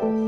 Hello,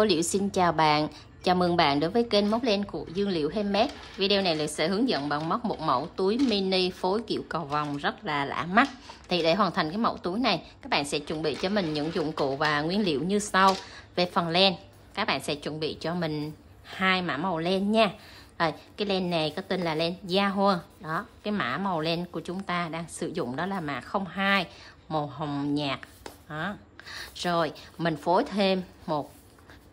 Liễu xin chào bạn. Chào mừng bạn đến với kênh móc len của Dương Liễu Handmade. Video này Liễu sẽ hướng dẫn bạn móc một mẫu túi mini phối kiểu cầu vồng rất là lạ mắt. Thì để hoàn thành cái mẫu túi này, các bạn sẽ chuẩn bị cho mình những dụng cụ và nguyên liệu như sau. Về phần len, các bạn sẽ chuẩn bị cho mình 2 mã màu len nha. Rồi, cái len này có tên là len Yahoo. Đó, cái mã màu len của chúng ta đang sử dụng đó là mã 02, màu hồng nhạt. Đó. Rồi, mình phối thêm một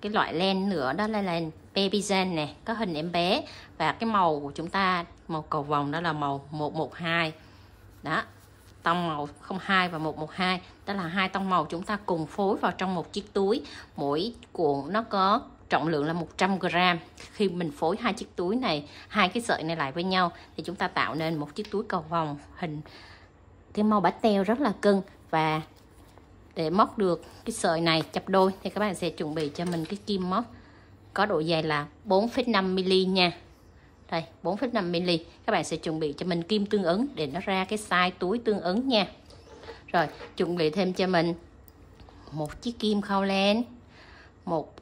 cái loại len nữa, đó là len baby gel nè, có hình em bé, và cái màu của chúng ta màu cầu vồng đó là màu 112. Đó, tông màu 02 và 112, đó là hai tông màu chúng ta cùng phối vào trong một chiếc túi. Mỗi cuộn nó có trọng lượng là 100g. Khi mình phối hai chiếc túi này, hai cái sợi này lại với nhau thì chúng ta tạo nên một chiếc túi cầu vồng hình cái màu pastel rất là cưng. Và để móc được cái sợi này chập đôi thì các bạn sẽ chuẩn bị cho mình cái kim móc có độ dài là 4,5mm nha. Đây, 4,5mm. Các bạn sẽ chuẩn bị cho mình kim tương ứng để nó ra cái size túi tương ứng nha. Rồi, chuẩn bị thêm cho mình một chiếc kim khâu len, một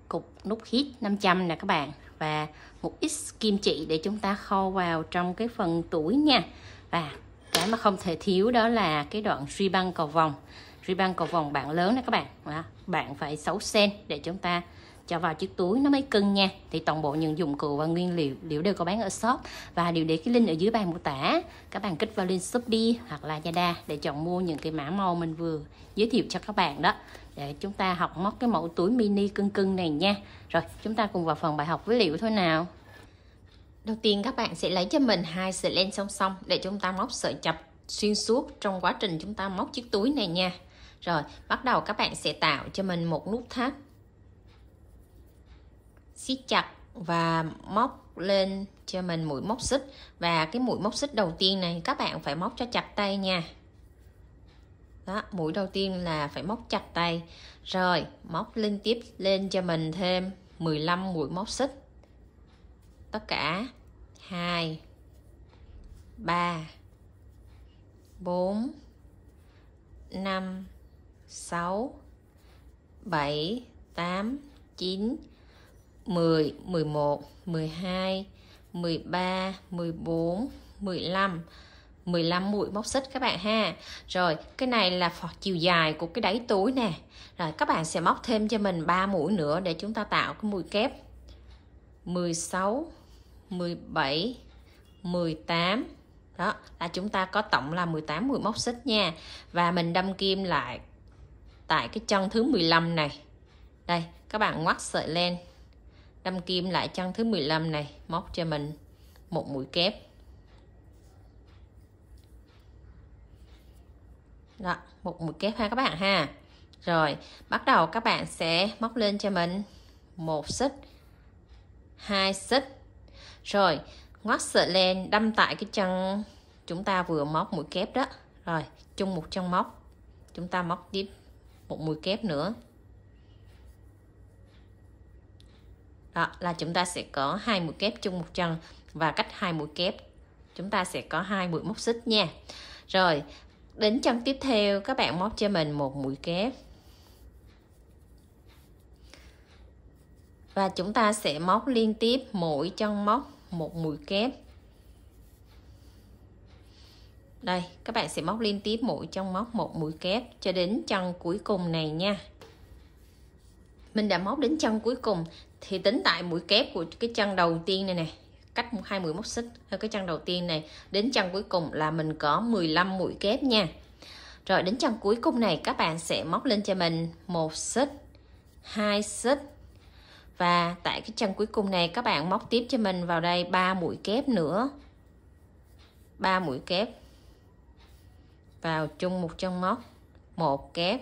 cục nút hít 500 nè các bạn, và một ít kim chỉ để chúng ta khâu vào trong cái phần túi nha. Và cái mà không thể thiếu đó là cái đoạn ruy băng cầu vồng. Ruy băng cầu vồng bạn lớn nè các bạn. Bạn phải 6cm để chúng ta cho vào chiếc túi nó mới cưng nha. Thì toàn bộ những dụng cụ và nguyên liệu đều có bán ở shop, và đều để cái link ở dưới bài mô tả. Các bạn kích vào link Shopee hoặc là Lazada để chọn mua những cái mã màu mình vừa giới thiệu cho các bạn đó, để chúng ta học móc cái mẫu túi mini cưng này nha. Rồi, chúng ta cùng vào phần bài học với liệu thôi nào. Đầu tiên các bạn sẽ lấy cho mình 2 sợi len song song để chúng ta móc sợi chập xuyên suốt trong quá trình chúng ta móc chiếc túi này nha. Rồi, bắt đầu các bạn sẽ tạo cho mình một nút thắt, siết chặt và móc lên cho mình mũi móc xích. Và cái mũi móc xích đầu tiên này các bạn phải móc cho chặt tay nha. Đó, mũi đầu tiên là phải móc chặt tay. Rồi, móc liên tiếp lên cho mình thêm 15 mũi móc xích. Tất cả 2, 3, 4, 5, 6, 7, 8, 9, 10, 11, 12, 13, 14, 15 mũi móc xích các bạn ha. Rồi, cái này là chiều dài của cái đáy túi nè. Rồi, các bạn sẽ móc thêm cho mình 3 mũi nữa để chúng ta tạo cái mũi kép. 16, 17, 18. Đó, là chúng ta có tổng là 18 mũi móc xích nha. Và mình đâm kim lại tại cái chân thứ 15 này. Đây, các bạn ngoắt sợi len, đâm kim lại chân thứ 15 này, móc cho mình một mũi kép. Đó, một mũi kép ha các bạn ha. Rồi, bắt đầu các bạn sẽ móc lên cho mình một xích, 2 xích. Rồi, ngoắt sợi len đâm tại cái chân chúng ta vừa móc mũi kép đó. Rồi, chung một chân móc, chúng ta móc tiếp một mũi kép nữa. Đó là chúng ta sẽ có 2 mũi kép chung một chân, và cách 2 mũi kép chúng ta sẽ có 2 mũi móc xích nha. Rồi, đến chân tiếp theo các bạn móc cho mình một mũi kép. Và chúng ta sẽ móc liên tiếp mỗi chân móc một mũi kép. Đây, các bạn sẽ móc liên tiếp mỗi chân móc một mũi kép cho đến chân cuối cùng này nha. Mình đã móc đến chân cuối cùng thì tính tại mũi kép của cái chân đầu tiên này nè, cách 2 mũi móc xích theo cái chân đầu tiên này đến chân cuối cùng là mình có 15 mũi kép nha. Rồi, đến chân cuối cùng này các bạn sẽ móc lên cho mình một xích, 2 xích. Và tại cái chân cuối cùng này các bạn móc tiếp cho mình vào đây 3 mũi kép nữa. 3 mũi kép vào chung một chân móc, một kép,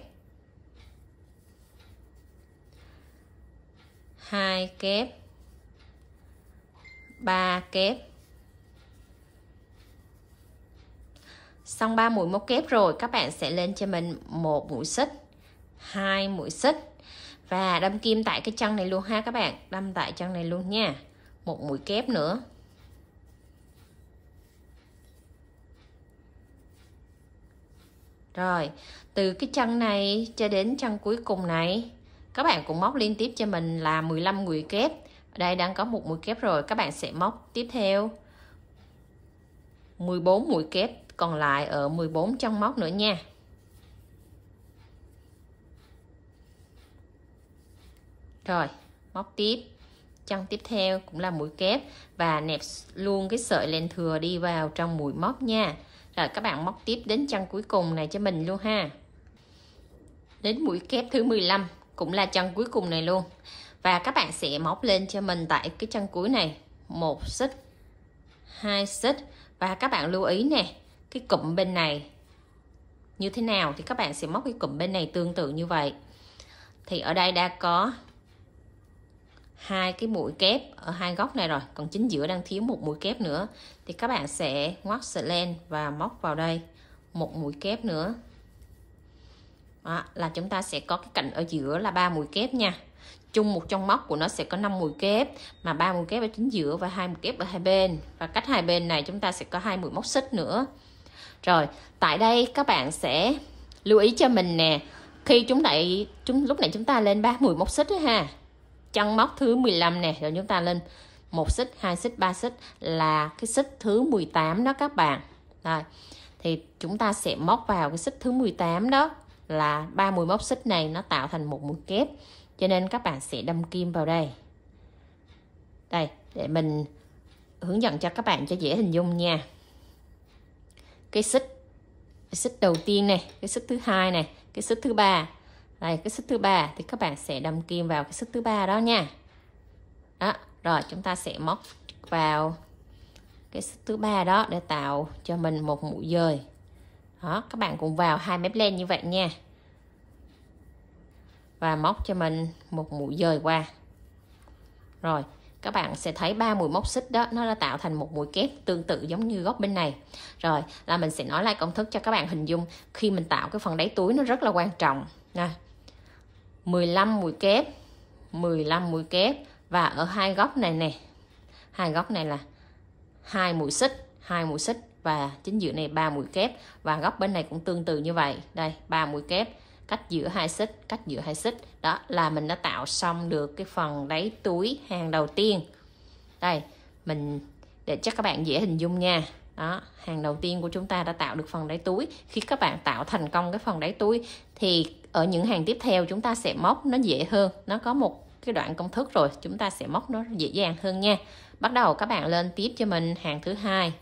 2 kép, 3 kép. Xong 3 mũi móc kép rồi, các bạn sẽ lên cho mình một mũi xích, 2 mũi xích. Và đâm kim tại cái chân này luôn ha các bạn, đâm tại chân này luôn nha. Một mũi kép nữa. Rồi, từ cái chân này cho đến chân cuối cùng này, các bạn cũng móc liên tiếp cho mình là 15 mũi kép. Ở đây đang có một mũi kép rồi, các bạn sẽ móc tiếp theo 14 mũi kép còn lại ở 14 chân móc nữa nha. Rồi, móc tiếp chân tiếp theo cũng là mũi kép và nẹp luôn cái sợi len thừa đi vào trong mũi móc nha. Rồi các bạn móc tiếp đến chân cuối cùng này cho mình luôn ha. Đến mũi kép thứ 15 cũng là chân cuối cùng này luôn. Và các bạn sẽ móc lên cho mình tại cái chân cuối này, 1 xích, 2 xích, và các bạn lưu ý nè, cái cụm bên này như thế nào thì các bạn sẽ móc cái cụm bên này tương tự như vậy. Thì ở đây đã có 2 cái mũi kép ở hai góc này rồi, còn chính giữa đang thiếu một mũi kép nữa, thì các bạn sẽ ngoắt sợi len và móc vào đây một mũi kép nữa. Đó, là chúng ta sẽ có cái cạnh ở giữa là 3 mũi kép nha. Chung một trong móc của nó sẽ có 5 mũi kép, mà 3 mũi kép ở chính giữa và 2 mũi kép ở hai bên, và cách hai bên này chúng ta sẽ có 2 mũi móc xích nữa. Rồi, tại đây các bạn sẽ lưu ý cho mình nè, khi lúc này chúng ta lên 3 mũi móc xích đó ha. Chân móc thứ 15 nè, rồi chúng ta lên 1 xích, 2 xích, 3 xích là cái xích thứ 18 đó các bạn. Rồi, thì chúng ta sẽ móc vào cái xích thứ 18 đó, là 3 mũi móc xích này nó tạo thành một mũi kép. Cho nên các bạn sẽ đâm kim vào đây. Đây, để mình hướng dẫn cho các bạn cho dễ hình dung nha. Cái xích đầu tiên này, cái xích thứ hai này, cái xích thứ ba. Đây, cái xích thứ ba thì các bạn sẽ đâm kim vào cái xích thứ ba đó nha. Đó, rồi chúng ta sẽ móc vào cái xích thứ ba đó để tạo cho mình một mũi dời. Đó, các bạn cũng vào 2 mép len như vậy nha. Và móc cho mình một mũi dời qua. Rồi, các bạn sẽ thấy 3 mũi móc xích đó, nó đã tạo thành một mũi kép tương tự giống như góc bên này. Rồi, là mình sẽ nói lại công thức cho các bạn hình dung. Khi mình tạo cái phần đáy túi nó rất là quan trọng nè. 15 mũi kép, 15 mũi kép, và ở hai góc này nè, hai góc này là 2 mũi xích, 2 mũi xích, và chính giữa này 3 mũi kép, và góc bên này cũng tương tự như vậy. Đây, 3 mũi kép, cách giữa 2 xích, cách giữa 2 xích. Đó là mình đã tạo xong được cái phần đáy túi hàng đầu tiên. Đây, mình để cho các bạn dễ hình dung nha. Đó, hàng đầu tiên của chúng ta đã tạo được phần đáy túi. Khi các bạn tạo thành công cái phần đáy túi thì ở những hàng tiếp theo chúng ta sẽ móc nó dễ hơn. Nó có một cái đoạn công thức rồi, chúng ta sẽ móc nó dễ dàng hơn nha. Bắt đầu các bạn lên tiếp cho mình hàng thứ hai.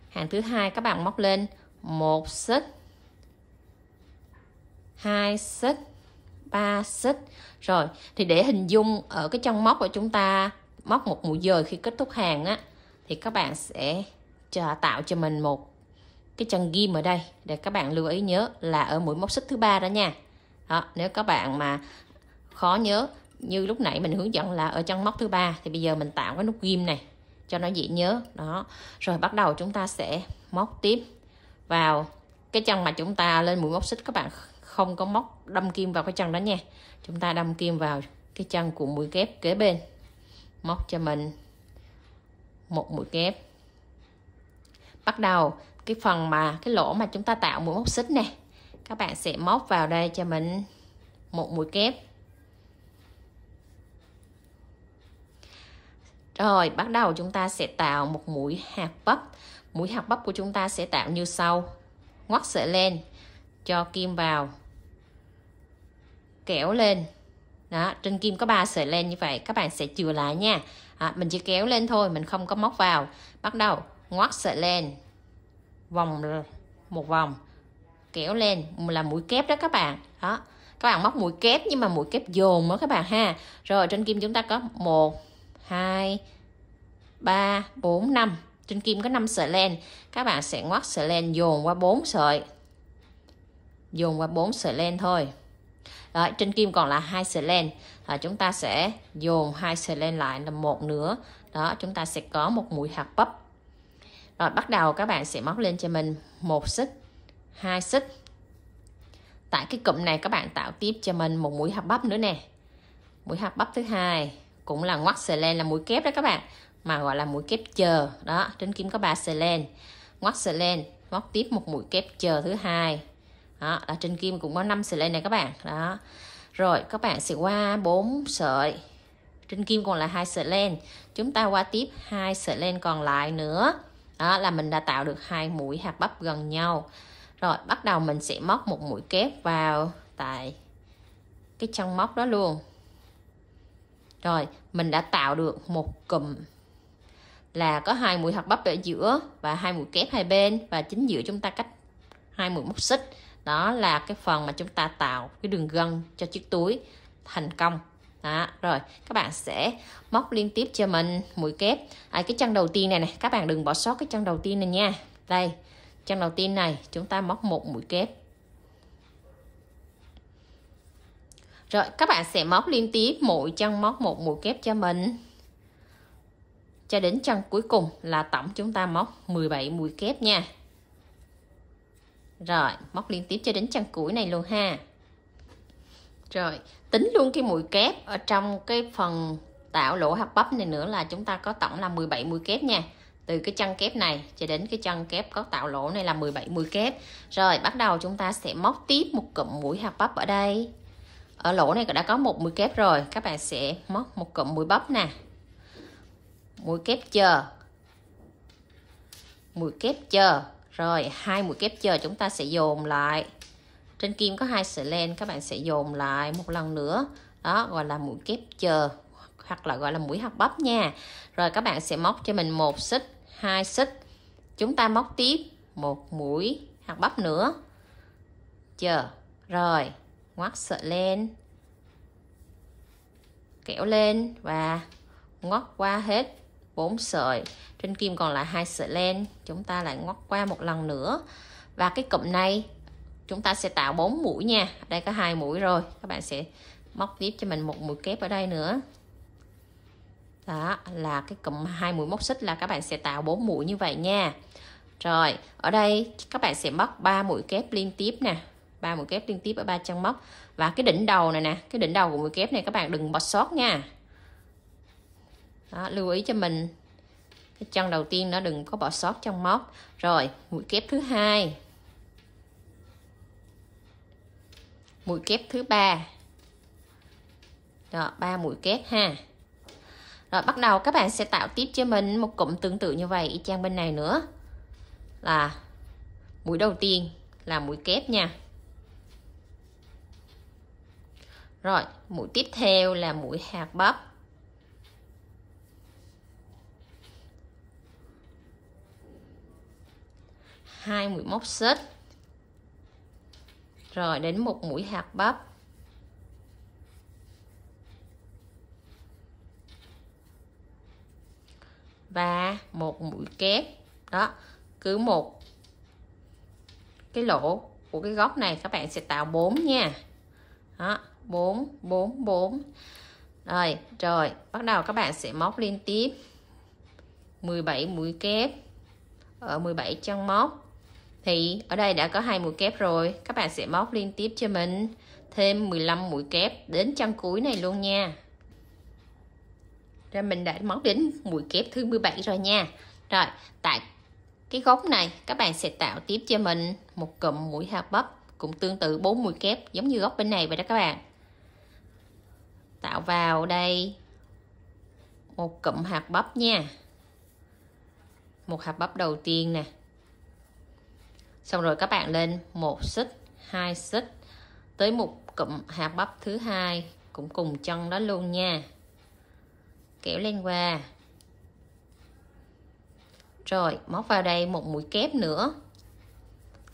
Hàng thứ hai các bạn móc lên 1 xích, 2 xích, 3 xích. Rồi, thì để hình dung ở cái chân móc của chúng ta móc một mũi dời khi kết thúc hàng á, thì các bạn sẽ tạo cho mình một cái chân ghim ở đây, để các bạn lưu ý nhớ là ở mũi móc xích thứ ba đó nha. Đó, nếu các bạn mà khó nhớ như lúc nãy mình hướng dẫn là ở chân móc thứ ba, thì bây giờ mình tạo cái nút ghim này cho nó dễ nhớ. Đó, rồi bắt đầu chúng ta sẽ móc tiếp vào cái chân mà chúng ta lên mũi móc xích. Các bạn không có móc đâm kim vào cái chân đó nha, chúng ta đâm kim vào cái chân của mũi kép kế bên, móc cho mình một mũi kép. Bắt đầu cái phần mà cái lỗ mà chúng ta tạo mũi móc xích này, các bạn sẽ móc vào đây cho mình một mũi kép. Rồi bắt đầu chúng ta sẽ tạo một mũi hạt bắp. Mũi hạt bắp của chúng ta sẽ tạo như sau: ngoắt sợi len, cho kim vào, kéo lên. Đó, trên kim có 3 sợi len như vậy, các bạn sẽ chừa lại nha. Mình chỉ kéo lên thôi, mình không có móc vào. Bắt đầu ngoắt sợi len, vòng một vòng, kéo lên là mũi kép đó các bạn. Đó, các bạn móc mũi kép nhưng mà mũi kép dồn đó các bạn ha. Rồi trên kim chúng ta có 1, 2, 3, 4, 5. Trên kim có 5 sợi len, các bạn sẽ ngoắt sợi len dồn qua 4 sợi. Dồn qua 4 sợi len thôi. Đó, trên kim còn là 2 sợi len, chúng ta sẽ dồn 2 sợi len lại là 1 nữa. Đó, chúng ta sẽ có một mũi hạt bắp. Rồi bắt đầu các bạn sẽ móc lên cho mình 1 xích, 2 xích, tại cái cụm này các bạn tạo tiếp cho mình một mũi hạp bắp nữa nè. Mũi hạp bắp thứ hai cũng là ngoắt sợi len, là mũi kép đó các bạn, mà gọi là mũi kép chờ đó. Trên kim có 3 sợi len, ngoắt sợi len, móc tiếp một mũi kép chờ thứ hai đó. Ở trên kim cũng có 5 sợi len này các bạn đó. Rồi các bạn sẽ qua 4 sợi, trên kim còn là 2 sợi len, chúng ta qua tiếp 2 sợi len còn lại nữa đó, là mình đã tạo được 2 mũi hạp bắp gần nhau. Rồi bắt đầu mình sẽ móc một mũi kép vào tại cái chân móc đó luôn. Rồi mình đã tạo được một cụm là có 2 mũi hạp bắp ở giữa và 2 mũi kép hai bên, và chính giữa chúng ta cách 2 mũi móc xích. Đó là cái phần mà chúng ta tạo cái đường gân cho chiếc túi thành công đó. Rồi các bạn sẽ móc liên tiếp cho mình mũi kép cái chân đầu tiên này nè, các bạn đừng bỏ sót cái chân đầu tiên này nha. Đây, chân đầu tiên này chúng ta móc một mũi kép. Rồi các bạn sẽ móc liên tiếp mỗi chân móc một mũi kép cho mình cho đến chân cuối cùng, là tổng chúng ta móc 17 mũi kép nha. Rồi móc liên tiếp cho đến chân cuối này luôn ha. Rồi tính luôn cái mũi kép ở trong cái phần tạo lỗ hạp bắp này nữa, là chúng ta có tổng là 17 mũi kép nha. Từ cái chân kép này cho đến cái chân kép có tạo lỗ này là 17 mũi kép. Rồi bắt đầu chúng ta sẽ móc tiếp một cụm mũi hạp bắp ở đây. Ở lỗ này đã có một mũi kép rồi, các bạn sẽ móc một cụm mũi bắp nè, mũi kép chờ, mũi kép chờ. Rồi 2 mũi kép chờ chúng ta sẽ dồn lại. Trên kim có 2 sợi len, các bạn sẽ dồn lại một lần nữa. Đó gọi là mũi kép chờ, hoặc là gọi là mũi hạp bắp nha. Rồi các bạn sẽ móc cho mình 1 xích, 2 xích. Chúng ta móc tiếp một mũi hạp bắp nữa. Chờ. Rồi ngoắt sợi len, kéo lên và ngoắt qua hết 4 sợi. Trên kim còn lại 2 sợi len, chúng ta lại ngoắt qua một lần nữa. Và cái cụm này chúng ta sẽ tạo 4 mũi nha. Đây có 2 mũi rồi, các bạn sẽ móc tiếp cho mình một mũi kép ở đây nữa. Đó là cái cụm 2 mũi móc xích, là các bạn sẽ tạo 4 mũi như vậy nha. Rồi ở đây các bạn sẽ móc 3 mũi kép liên tiếp nè, 3 mũi kép liên tiếp ở 3 chân móc. Và cái đỉnh đầu này nè, cái đỉnh đầu của mũi kép này các bạn đừng bỏ sót nha. Đó, lưu ý cho mình cái chân đầu tiên nó đừng có bỏ sót trong móc. Rồi mũi kép thứ hai, mũi kép thứ ba. Đó, 3 mũi kép ha. Rồi bắt đầu các bạn sẽ tạo tiếp cho mình một cụm tương tự như vậy y chang bên này nữa, là mũi đầu tiên là mũi kép nha. Rồi mũi tiếp theo là mũi hạt bắp. Hai mũi móc xích. Rồi đến một mũi hạt bắp. Và một mũi kép. Đó, cứ một cái lỗ của cái góc này các bạn sẽ tạo 4 nha. Đó, 4 4 4. Rồi bắt đầu các bạn sẽ móc liên tiếp 17 mũi kép ở 17 chân móc. Thì ở đây đã có 2 mũi kép rồi, các bạn sẽ móc liên tiếp cho mình thêm 15 mũi kép đến chân cuối này luôn nha. Rồi mình đã móc đến mũi kép thứ 17 rồi nha. Rồi tại cái góc này các bạn sẽ tạo tiếp cho mình một cụm mũi hạt bắp, cũng tương tự 4 mũi kép giống như góc bên này vậy đó các bạn. Tạo vào đây một cụm hạt bắp nha, một hạt bắp đầu tiên nè. Xong rồi các bạn lên một xích, 2 xích tới một cụm hạt bắp thứ hai cũng cùng chân đó luôn nha. Kéo lên qua. Rồi móc vào đây một mũi kép nữa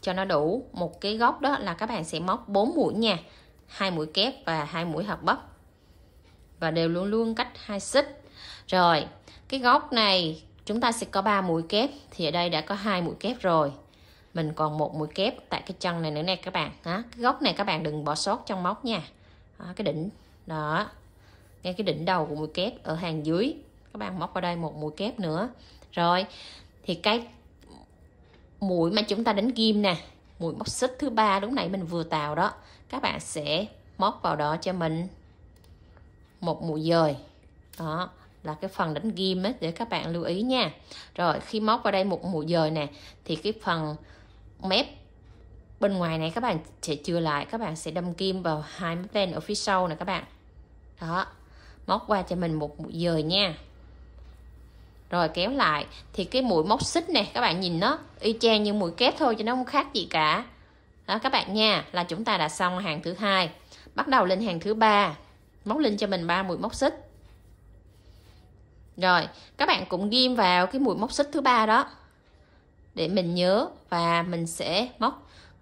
cho nó đủ một cái góc, đó là các bạn sẽ móc 4 mũi nha, 2 mũi kép và 2 mũi hạt bắp, và đều luôn luôn cách 2 xích. Rồi cái góc này chúng ta sẽ có 3 mũi kép, thì ở đây đã có 2 mũi kép rồi, mình còn một mũi kép tại cái chân này nữa nè các bạn. Đó, cái góc này các bạn đừng bỏ sót trong móc nha. Đó, cái đỉnh đó, ngay cái đỉnh đầu của mũi kép ở hàng dưới các bạn móc vào đây một mũi kép nữa. Rồi thì cái mũi mà chúng ta đánh ghim nè, mũi móc xích thứ ba lúc nãy mình vừa tạo đó, các bạn sẽ móc vào đó cho mình một mũi dời. Đó là cái phần đánh ghim ấy, để các bạn lưu ý nha. Rồi khi móc vào đây một mũi dời nè, thì cái phần mép bên ngoài này các bạn sẽ chừa lại, các bạn sẽ đâm kim vào hai mép len ở phía sau nè các bạn. Đó, móc qua cho mình một mũi dời nha. Rồi kéo lại thì cái mũi móc xích này các bạn nhìn nó y chang như mũi kép thôi, chứ nó không khác gì cả. Đó các bạn nha, là chúng ta đã xong hàng thứ hai. Bắt đầu lên hàng thứ ba, móc lên cho mình 3 mũi móc xích. Rồi các bạn cũng ghim vào cái mũi móc xích thứ ba đó để mình nhớ, và mình sẽ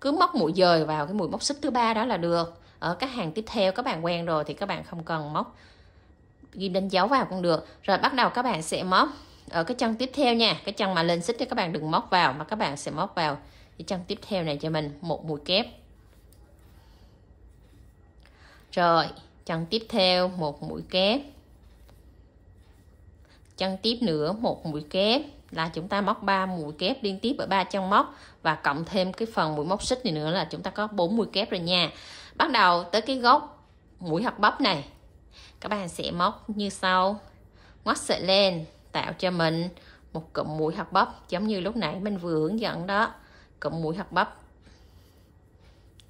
cứ móc mũi dời vào cái mũi móc xích thứ ba đó là được. Ở các hàng tiếp theo các bạn quen rồi thì các bạn không cần móc ghim đánh dấu vào cũng được. Rồi bắt đầu các bạn sẽ móc ở cái chân tiếp theo nha, cái chân mà lên xích thì các bạn đừng móc vào, mà các bạn sẽ móc vào cái chân tiếp theo này cho mình một mũi kép. Rồi chân tiếp theo một mũi kép, chân tiếp nữa một mũi kép, là chúng ta móc 3 mũi kép liên tiếp ở 3 chân móc, và cộng thêm cái phần mũi móc xích này nữa là chúng ta có 4 mũi kép rồi nha. Bắt đầu tới cái gốc mũi hạt bắp này, các bạn sẽ móc như sau, ngoắt sợi len tạo cho mình một cụm mũi hạt bắp giống như lúc nãy mình vừa hướng dẫn đó. Cụm mũi hạt bắp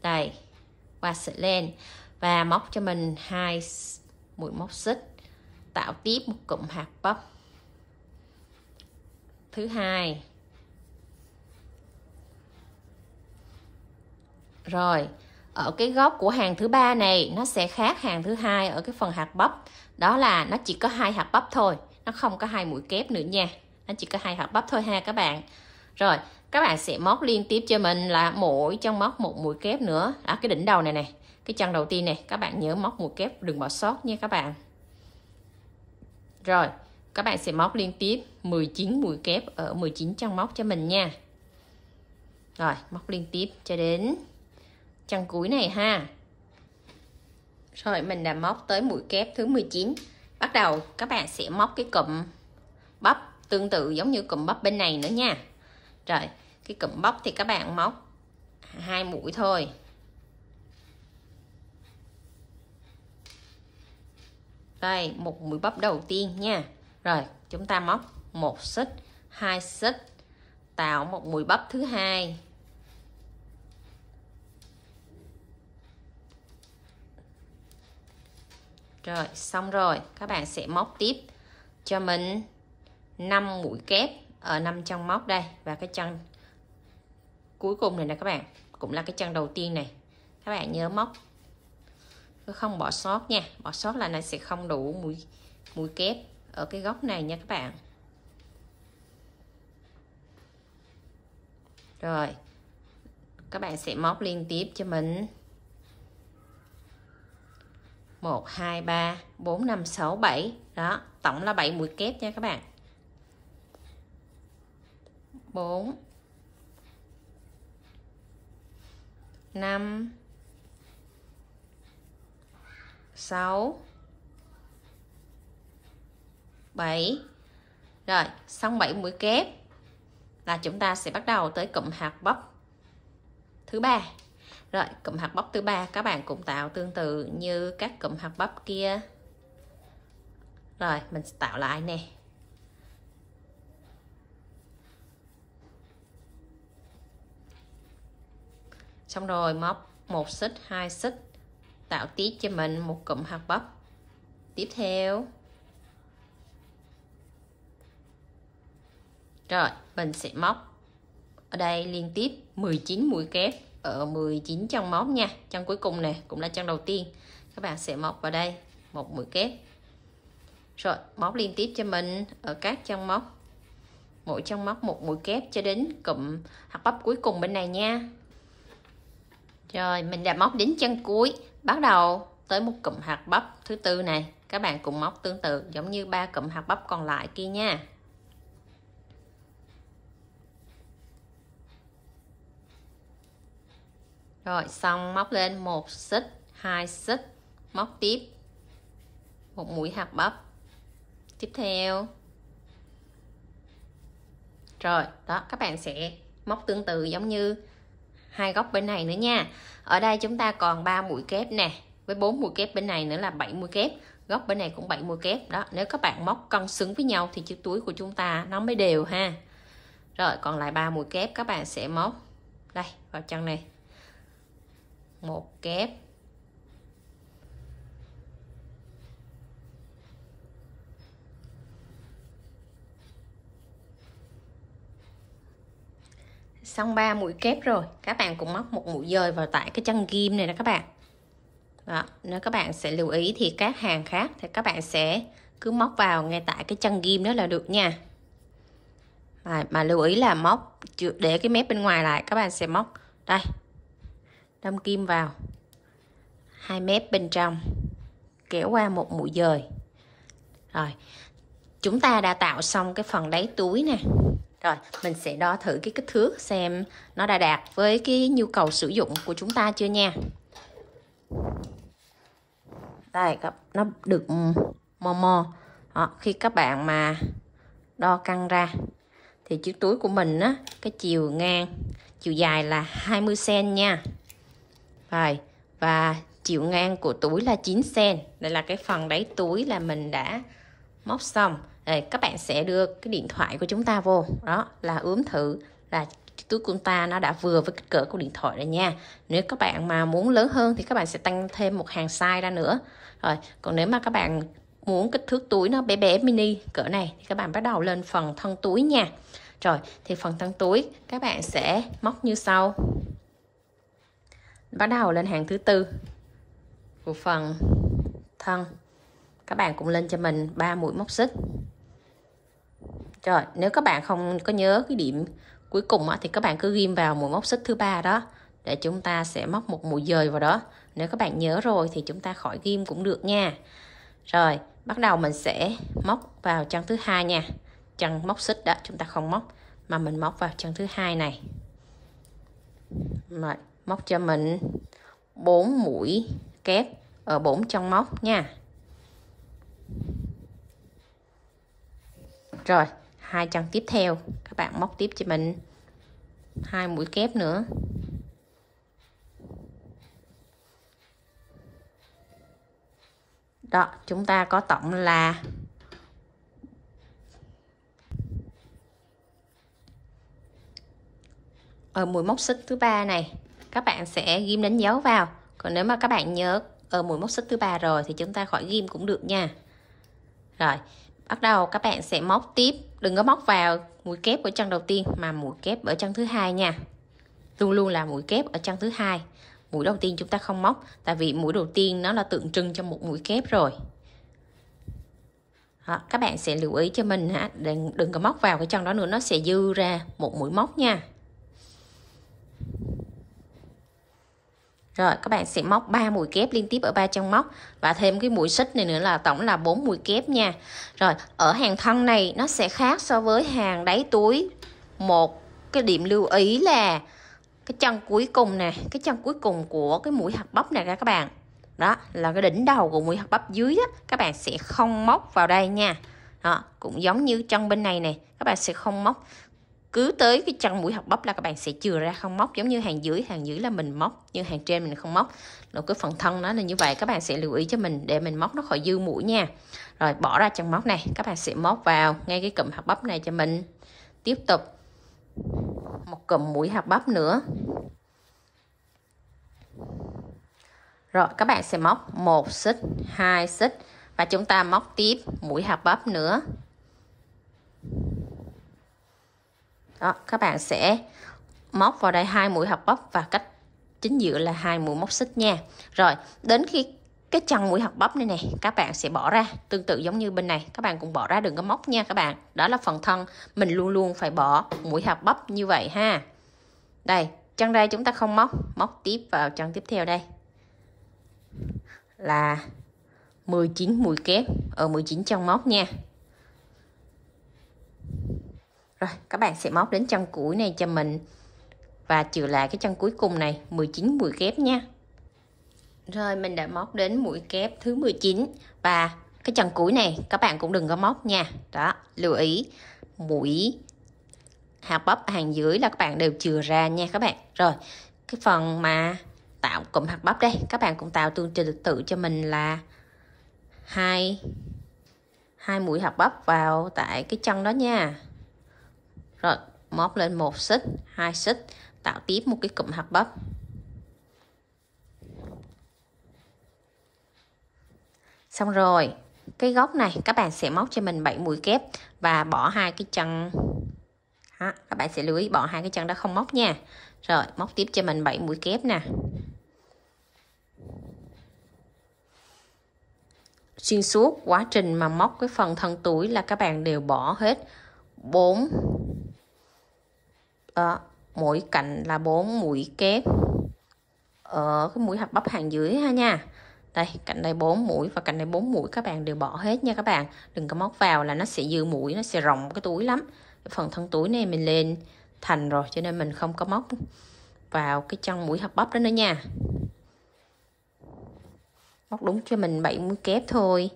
đây, qua sợi len và móc cho mình 2 mũi móc xích, tạo tiếp một cụm hạt bắp thứ hai. Rồi ở cái góc của hàng thứ ba này nó sẽ khác hàng thứ hai ở cái phần hạt bắp, đó là nó chỉ có 2 hạt bắp thôi, nó không có 2 mũi kép nữa nha, nó chỉ có 2 hạt bắp thôi ha các bạn. Rồi các bạn sẽ móc liên tiếp cho mình là mỗi chân móc một mũi kép nữa. Cái đỉnh đầu này nè, cái chân đầu tiên này các bạn nhớ móc mũi kép, đừng bỏ sót nha các bạn. Rồi các bạn sẽ móc liên tiếp 19 mũi kép ở 19 chân móc cho mình nha. Rồi móc liên tiếp cho đến chân cuối này ha. Rồi mình đã móc tới mũi kép thứ 19. Bắt đầu các bạn sẽ móc cái cụm bắp tương tự giống như cụm bắp bên này nữa nha. Rồi cái cụm bắp thì các bạn móc 2 mũi thôi. Đây, một mũi bắp đầu tiên nha. Rồi chúng ta móc 1 xích, 2 xích, tạo một mũi bắp thứ hai. Rồi xong rồi, các bạn sẽ móc tiếp cho mình 5 mũi kép ở 5 chân móc đây, và cái chân cuối cùng này nè các bạn, cũng là cái chân đầu tiên này. Các bạn nhớ móc không bỏ sót nha, bỏ sót là nó sẽ không đủ mũi kép ở cái góc này nha các bạn. Rồi các bạn sẽ móc liên tiếp cho mình 1 2 3 4 5 6 7, đó, tổng là 7 mũi kép nha các bạn. 4 5 6 7. Rồi xong 7 mũi kép là chúng ta sẽ bắt đầu tới cụm hạt bắp thứ ba. Rồi cụm hạt bắp thứ ba các bạn cũng tạo tương tự như các cụm hạt bắp kia. Rồi mình sẽ tạo lại nè. Xong rồi móc 1 xích, 2 xích, tạo tiếp cho mình một cụm hạt bắp tiếp theo. Rồi mình sẽ móc ở đây liên tiếp 19 mũi kép ở 19 chân móc nha. Chân cuối cùng này cũng là chân đầu tiên, các bạn sẽ móc vào đây một mũi kép. Rồi móc liên tiếp cho mình ở các chân móc, mỗi chân móc một mũi kép cho đến cụm hạt bắp cuối cùng bên này nha. Rồi mình đã móc đến chân cuối, bắt đầu tới một cụm hạt bắp thứ tư này, các bạn cũng móc tương tự giống như 3 cụm hạt bắp còn lại kia nha. Rồi xong móc lên 1 xích, 2 xích, móc tiếp một mũi hạt bắp tiếp theo. Rồi đó, các bạn sẽ móc tương tự giống như hai góc bên này nữa nha. Ở đây chúng ta còn 3 mũi kép nè, với 4 mũi kép bên này nữa là 7 mũi kép. Góc bên này cũng 7 mũi kép đó. Nếu các bạn móc cân xứng với nhau thì chiếc túi của chúng ta nó mới đều ha. Rồi còn lại 3 mũi kép các bạn sẽ móc đây vào chân này. Một kép, xong 3 mũi kép rồi, các bạn cũng móc một mũi dời vào tại cái chân ghim này đó các bạn. Đó, nếu các bạn sẽ lưu ý thì các hàng khác thì các bạn sẽ cứ móc vào ngay tại cái chân ghim đó là được nha. Mà lưu ý là móc để cái mép bên ngoài lại, các bạn sẽ móc đây, đâm kim vào 2 mép bên trong, kéo qua một mũi dời. Rồi chúng ta đã tạo xong cái phần đáy túi nè. Rồi mình sẽ đo thử cái kích thước xem nó đã đạt với cái nhu cầu sử dụng của chúng ta chưa nha. Đây, nó được mo. Đó, khi các bạn mà đo căng ra thì chiếc túi của mình á, cái chiều ngang, chiều dài là 20 cm nha. Rồi, và chiều ngang của túi là 9 cm. Đây là cái phần đáy túi là mình đã móc xong. Đây, các bạn sẽ đưa cái điện thoại của chúng ta vô, đó là ướm thử là túi của ta nó đã vừa với kích cỡ của điện thoại rồi nha. Nếu các bạn mà muốn lớn hơn thì các bạn sẽ tăng thêm một hàng size ra nữa. Rồi, còn nếu mà các bạn muốn kích thước túi nó bé bé mini cỡ này thì các bạn bắt đầu lên phần thân túi nha. Rồi, thì phần thân túi các bạn sẽ móc như sau. Bắt đầu lên hàng thứ tư của phần thân. Các bạn cũng lên cho mình 3 mũi móc xích. Rồi, nếu các bạn không có nhớ cái điểm cuối cùng thì các bạn cứ ghim vào mũi móc xích thứ 3 đó để chúng ta sẽ móc một mũi dời vào đó. Nếu các bạn nhớ rồi thì chúng ta khỏi ghim cũng được nha. Rồi, bắt đầu mình sẽ móc vào chân thứ 2 nha. Chân móc xích đó chúng ta không móc mà mình móc vào chân thứ 2 này. Rồi, móc cho mình 4 mũi kép ở 4 chân móc nha. Rồi, 2 chân tiếp theo các bạn móc tiếp cho mình 2 mũi kép nữa. Đó, chúng ta có tổng là ở mũi móc xích thứ 3 này các bạn sẽ ghim đánh dấu vào. Còn nếu mà các bạn nhớ ở mũi móc xích thứ 3 rồi thì chúng ta khỏi ghim cũng được nha. Rồi, bắt đầu các bạn sẽ móc tiếp, đừng có móc vào mũi kép ở chân đầu tiên mà mũi kép ở chân thứ 2 nha. Luôn luôn là mũi kép ở chân thứ 2. Mũi đầu tiên chúng ta không móc, tại vì mũi đầu tiên nó là tượng trưng cho một mũi kép rồi. Đó, các bạn sẽ lưu ý cho mình đừng có móc vào cái chân đó nữa, nó sẽ dư ra một mũi móc nha. Rồi các bạn sẽ móc 3 mũi kép liên tiếp ở 3 chân móc và thêm cái mũi xích này nữa là tổng là 4 mũi kép nha. Rồi ở hàng thân này nó sẽ khác so với hàng đáy túi. Một cái điểm lưu ý là cái chân cuối cùng nè, cái chân cuối cùng của cái mũi hạt bắp này ra các bạn. Đó là cái đỉnh đầu của mũi hạt bắp dưới đó, các bạn sẽ không móc vào đây nha. Đó, cũng giống như chân bên này nè, các bạn sẽ không móc. Cứ tới cái chân mũi hạt bắp là các bạn sẽ chừa ra không móc, giống như hàng dưới là mình móc nhưng hàng trên mình không móc. Rồi cái phần thân nó là như vậy, các bạn sẽ lưu ý cho mình để mình móc nó khỏi dư mũi nha. Rồi bỏ ra chân móc này, các bạn sẽ móc vào ngay cái cụm hạt bắp này cho mình. Tiếp tục một cụm mũi hạt bắp nữa. Rồi các bạn sẽ móc 1 xích, 2 xích và chúng ta móc tiếp mũi hạt bắp nữa. Đó, các bạn sẽ móc vào đây 2 mũi hạt bắp và cách chính giữa là 2 mũi móc xích nha. Rồi, đến khi cái chân mũi hạt bắp này này, các bạn sẽ bỏ ra, tương tự giống như bên này, các bạn cũng bỏ ra, đừng có móc nha các bạn. Đó là phần thân, mình luôn luôn phải bỏ mũi hạt bắp như vậy ha. Đây, chân đây chúng ta không móc, móc tiếp vào chân tiếp theo đây. Là 19 mũi kép ở 19 chân móc nha. Rồi các bạn sẽ móc đến chân cuối này cho mình và trừ lại cái chân cuối cùng này 19 mũi kép nha. Rồi mình đã móc đến mũi kép thứ 19 và cái chân cuối này các bạn cũng đừng có móc nha. Đó, lưu ý mũi hạt bắp hàng dưới là các bạn đều chừa ra nha các bạn. Rồi cái phần mà tạo cụm hạt bắp đây, các bạn cũng tạo tương tự cho mình là hai mũi hạt bắp vào tại cái chân đó nha. Rồi móc lên 1 xích, 2 xích, tạo tiếp một cái cụm hạt bắp. Xong rồi cái góc này các bạn sẽ móc cho mình 7 mũi kép và bỏ hai cái chân. Các bạn sẽ lưu ý bỏ hai cái chân đó không móc nha. Rồi móc tiếp cho mình 7 mũi kép nè. Xuyên suốt quá trình mà móc cái phần thân túi là các bạn đều bỏ hết 4 mỗi cạnh là 4 mũi kép ở cái mũi hạt bắp hàng dưới ha nha. Đây, cạnh đây 4 mũi và cạnh đây 4 mũi, các bạn đều bỏ hết nha các bạn. Đừng có móc vào là nó sẽ dư mũi, nó sẽ rộng cái túi lắm. Cái phần thân túi này mình lên thành rồi cho nên mình không có móc vào cái chân mũi hạt bắp đó nữa nha. Móc đúng cho mình 7 mũi kép thôi.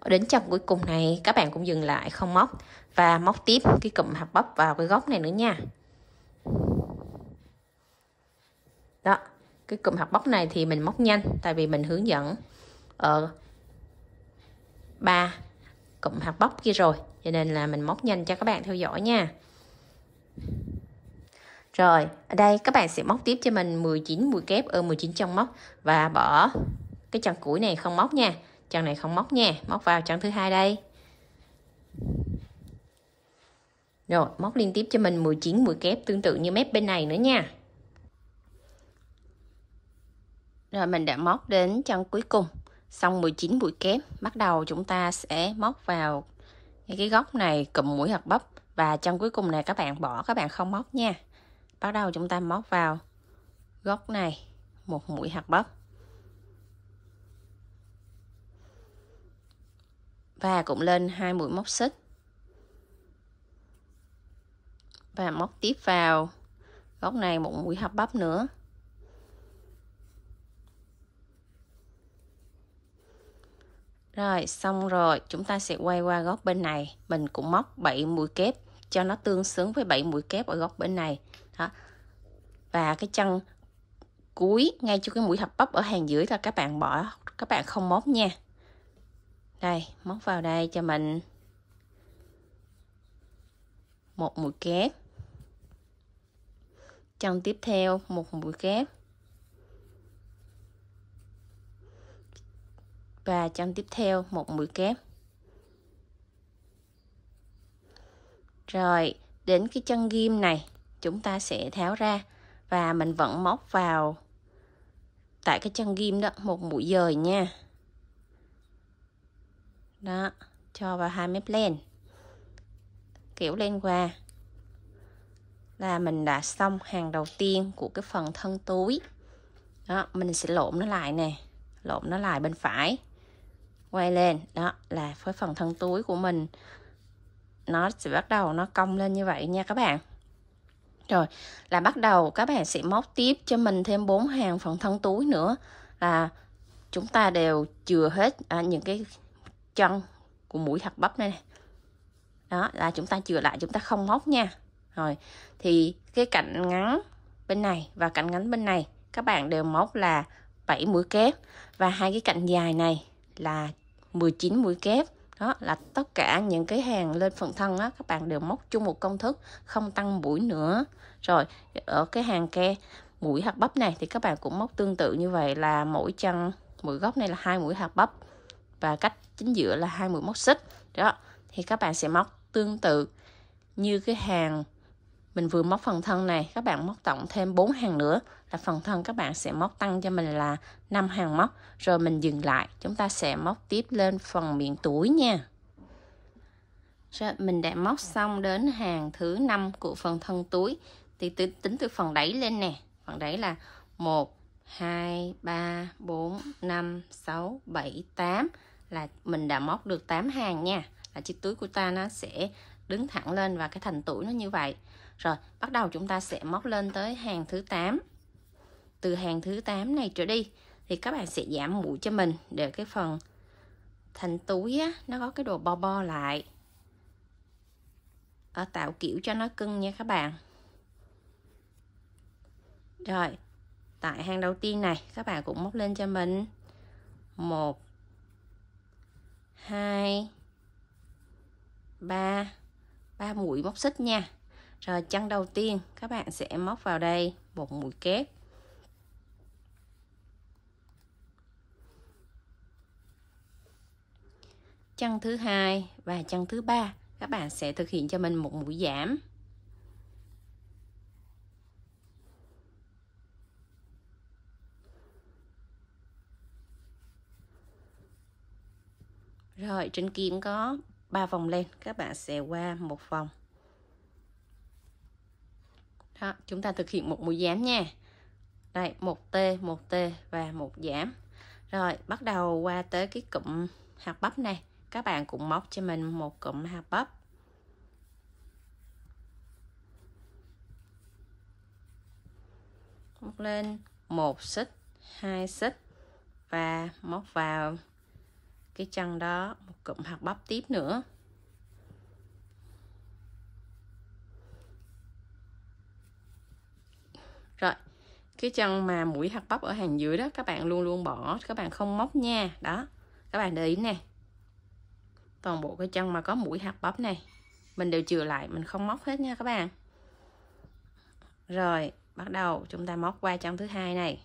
Đến chân cuối cùng này các bạn cũng dừng lại không móc và móc tiếp cái cụm hạt bắp vào cái góc này nữa nha. Đó, cái cụm hạt bắp này thì mình móc nhanh tại vì mình hướng dẫn ở 3 cụm hạt bắp kia rồi, cho nên là mình móc nhanh cho các bạn theo dõi nha. Rồi, ở đây các bạn sẽ móc tiếp cho mình 19 mũi kép ở 19 chân móc và bỏ cái chân cuối này không móc nha. Chân này không móc nha, móc vào chân thứ hai đây. Rồi, móc liên tiếp cho mình 19 mũi kép tương tự như mép bên này nữa nha. Rồi mình đã móc đến chân cuối cùng, xong 19 mũi kép. Bắt đầu chúng ta sẽ móc vào cái góc này cụm mũi hạt bắp và chân cuối cùng này các bạn bỏ, các bạn không móc nha. Bắt đầu chúng ta móc vào góc này một mũi hạt bắp và cũng lên 2 mũi móc xích và móc tiếp vào góc này một mũi hạt bắp nữa. Rồi xong rồi chúng ta sẽ quay qua góc bên này, mình cũng móc 7 mũi kép cho nó tương xứng với 7 mũi kép ở góc bên này đó. Và cái chân cuối ngay cho cái mũi hạt bắp ở hàng dưới là các bạn bỏ, các bạn không móc nha. Đây, móc vào đây cho mình một mũi kép, chân tiếp theo một mũi kép và chân tiếp theo một mũi kép. Rồi đến cái chân ghim này chúng ta sẽ tháo ra và mình vẫn móc vào tại cái chân ghim đó một mũi dời nha. Đó, cho vào 2 mép len, kéo lên qua là mình đã xong hàng đầu tiên của cái phần thân túi. Đó, mình sẽ lộn nó lại nè, lộn nó lại bên phải, quay lên, đó là với phần thân túi của mình nó sẽ bắt đầu nó cong lên như vậy nha các bạn. Rồi là bắt đầu các bạn sẽ móc tiếp cho mình thêm 4 hàng phần thân túi nữa, là chúng ta đều chừa hết những cái chân của mũi hạt bắp này. Đó là chúng ta chừa lại, chúng ta không móc nha. Rồi thì cái cạnh ngắn bên này và cạnh ngắn bên này các bạn đều móc là 7 mũi kép và hai cái cạnh dài này là 19 mũi kép. Đó là tất cả những cái hàng lên phần thân á, các bạn đều móc chung một công thức, không tăng mũi nữa. Rồi ở cái hàng ke mũi hạt bắp này thì các bạn cũng móc tương tự như vậy, là mỗi chân mỗi góc này là 2 mũi hạt bắp và cách chính giữa là 2 mũi móc xích. Đó thì các bạn sẽ móc tương tự như cái hàng mình vừa móc phần thân này, các bạn móc tổng thêm 4 hàng nữa là phần thân các bạn sẽ móc tăng cho mình là 5 hàng móc. Rồi mình dừng lại, chúng ta sẽ móc tiếp lên phần miệng túi nha. Rồi mình đã móc xong đến hàng thứ 5 của phần thân túi thì tính từ phần đáy lên nè. Phần đáy là 1, 2, 3, 4, 5, 6, 7, 8 là mình đã móc được 8 hàng nha. Là chiếc túi của ta nó sẽ đứng thẳng lên và cái thành túi nó như vậy. Rồi bắt đầu chúng ta sẽ móc lên tới hàng thứ 8. Từ hàng thứ 8 này trở đi thì các bạn sẽ giảm mũi cho mình để cái phần thành túi á, nó có cái độ bo bo lại, tạo kiểu cho nó cưng nha các bạn. Rồi, tại hàng đầu tiên này các bạn cũng móc lên cho mình 1 2 3 mũi móc xích nha. Rồi chân đầu tiên các bạn sẽ móc vào đây một mũi kép. Chân thứ hai và chân thứ ba các bạn sẽ thực hiện cho mình một mũi giảm. Rồi trên kim có 3 vòng lên, các bạn sẽ qua một vòng. Đó, chúng ta thực hiện một mũi giảm nha. Đây, một T và một giảm. Rồi bắt đầu qua tới cái cụm hạt bắp này, các bạn cũng móc cho mình một cụm hạt bắp. Móc lên 1 xích, 2 xích và móc vào cái chân đó một cụm hạt bắp tiếp nữa. Rồi, cái chân mà mũi hạt bắp ở hàng dưới đó các bạn luôn luôn bỏ, các bạn không móc nha. Đó, các bạn để ý nè. Toàn bộ cái chân mà có mũi hạt bắp này mình đều chừa lại, mình không móc hết nha các bạn. Rồi, bắt đầu chúng ta móc qua chân thứ hai này.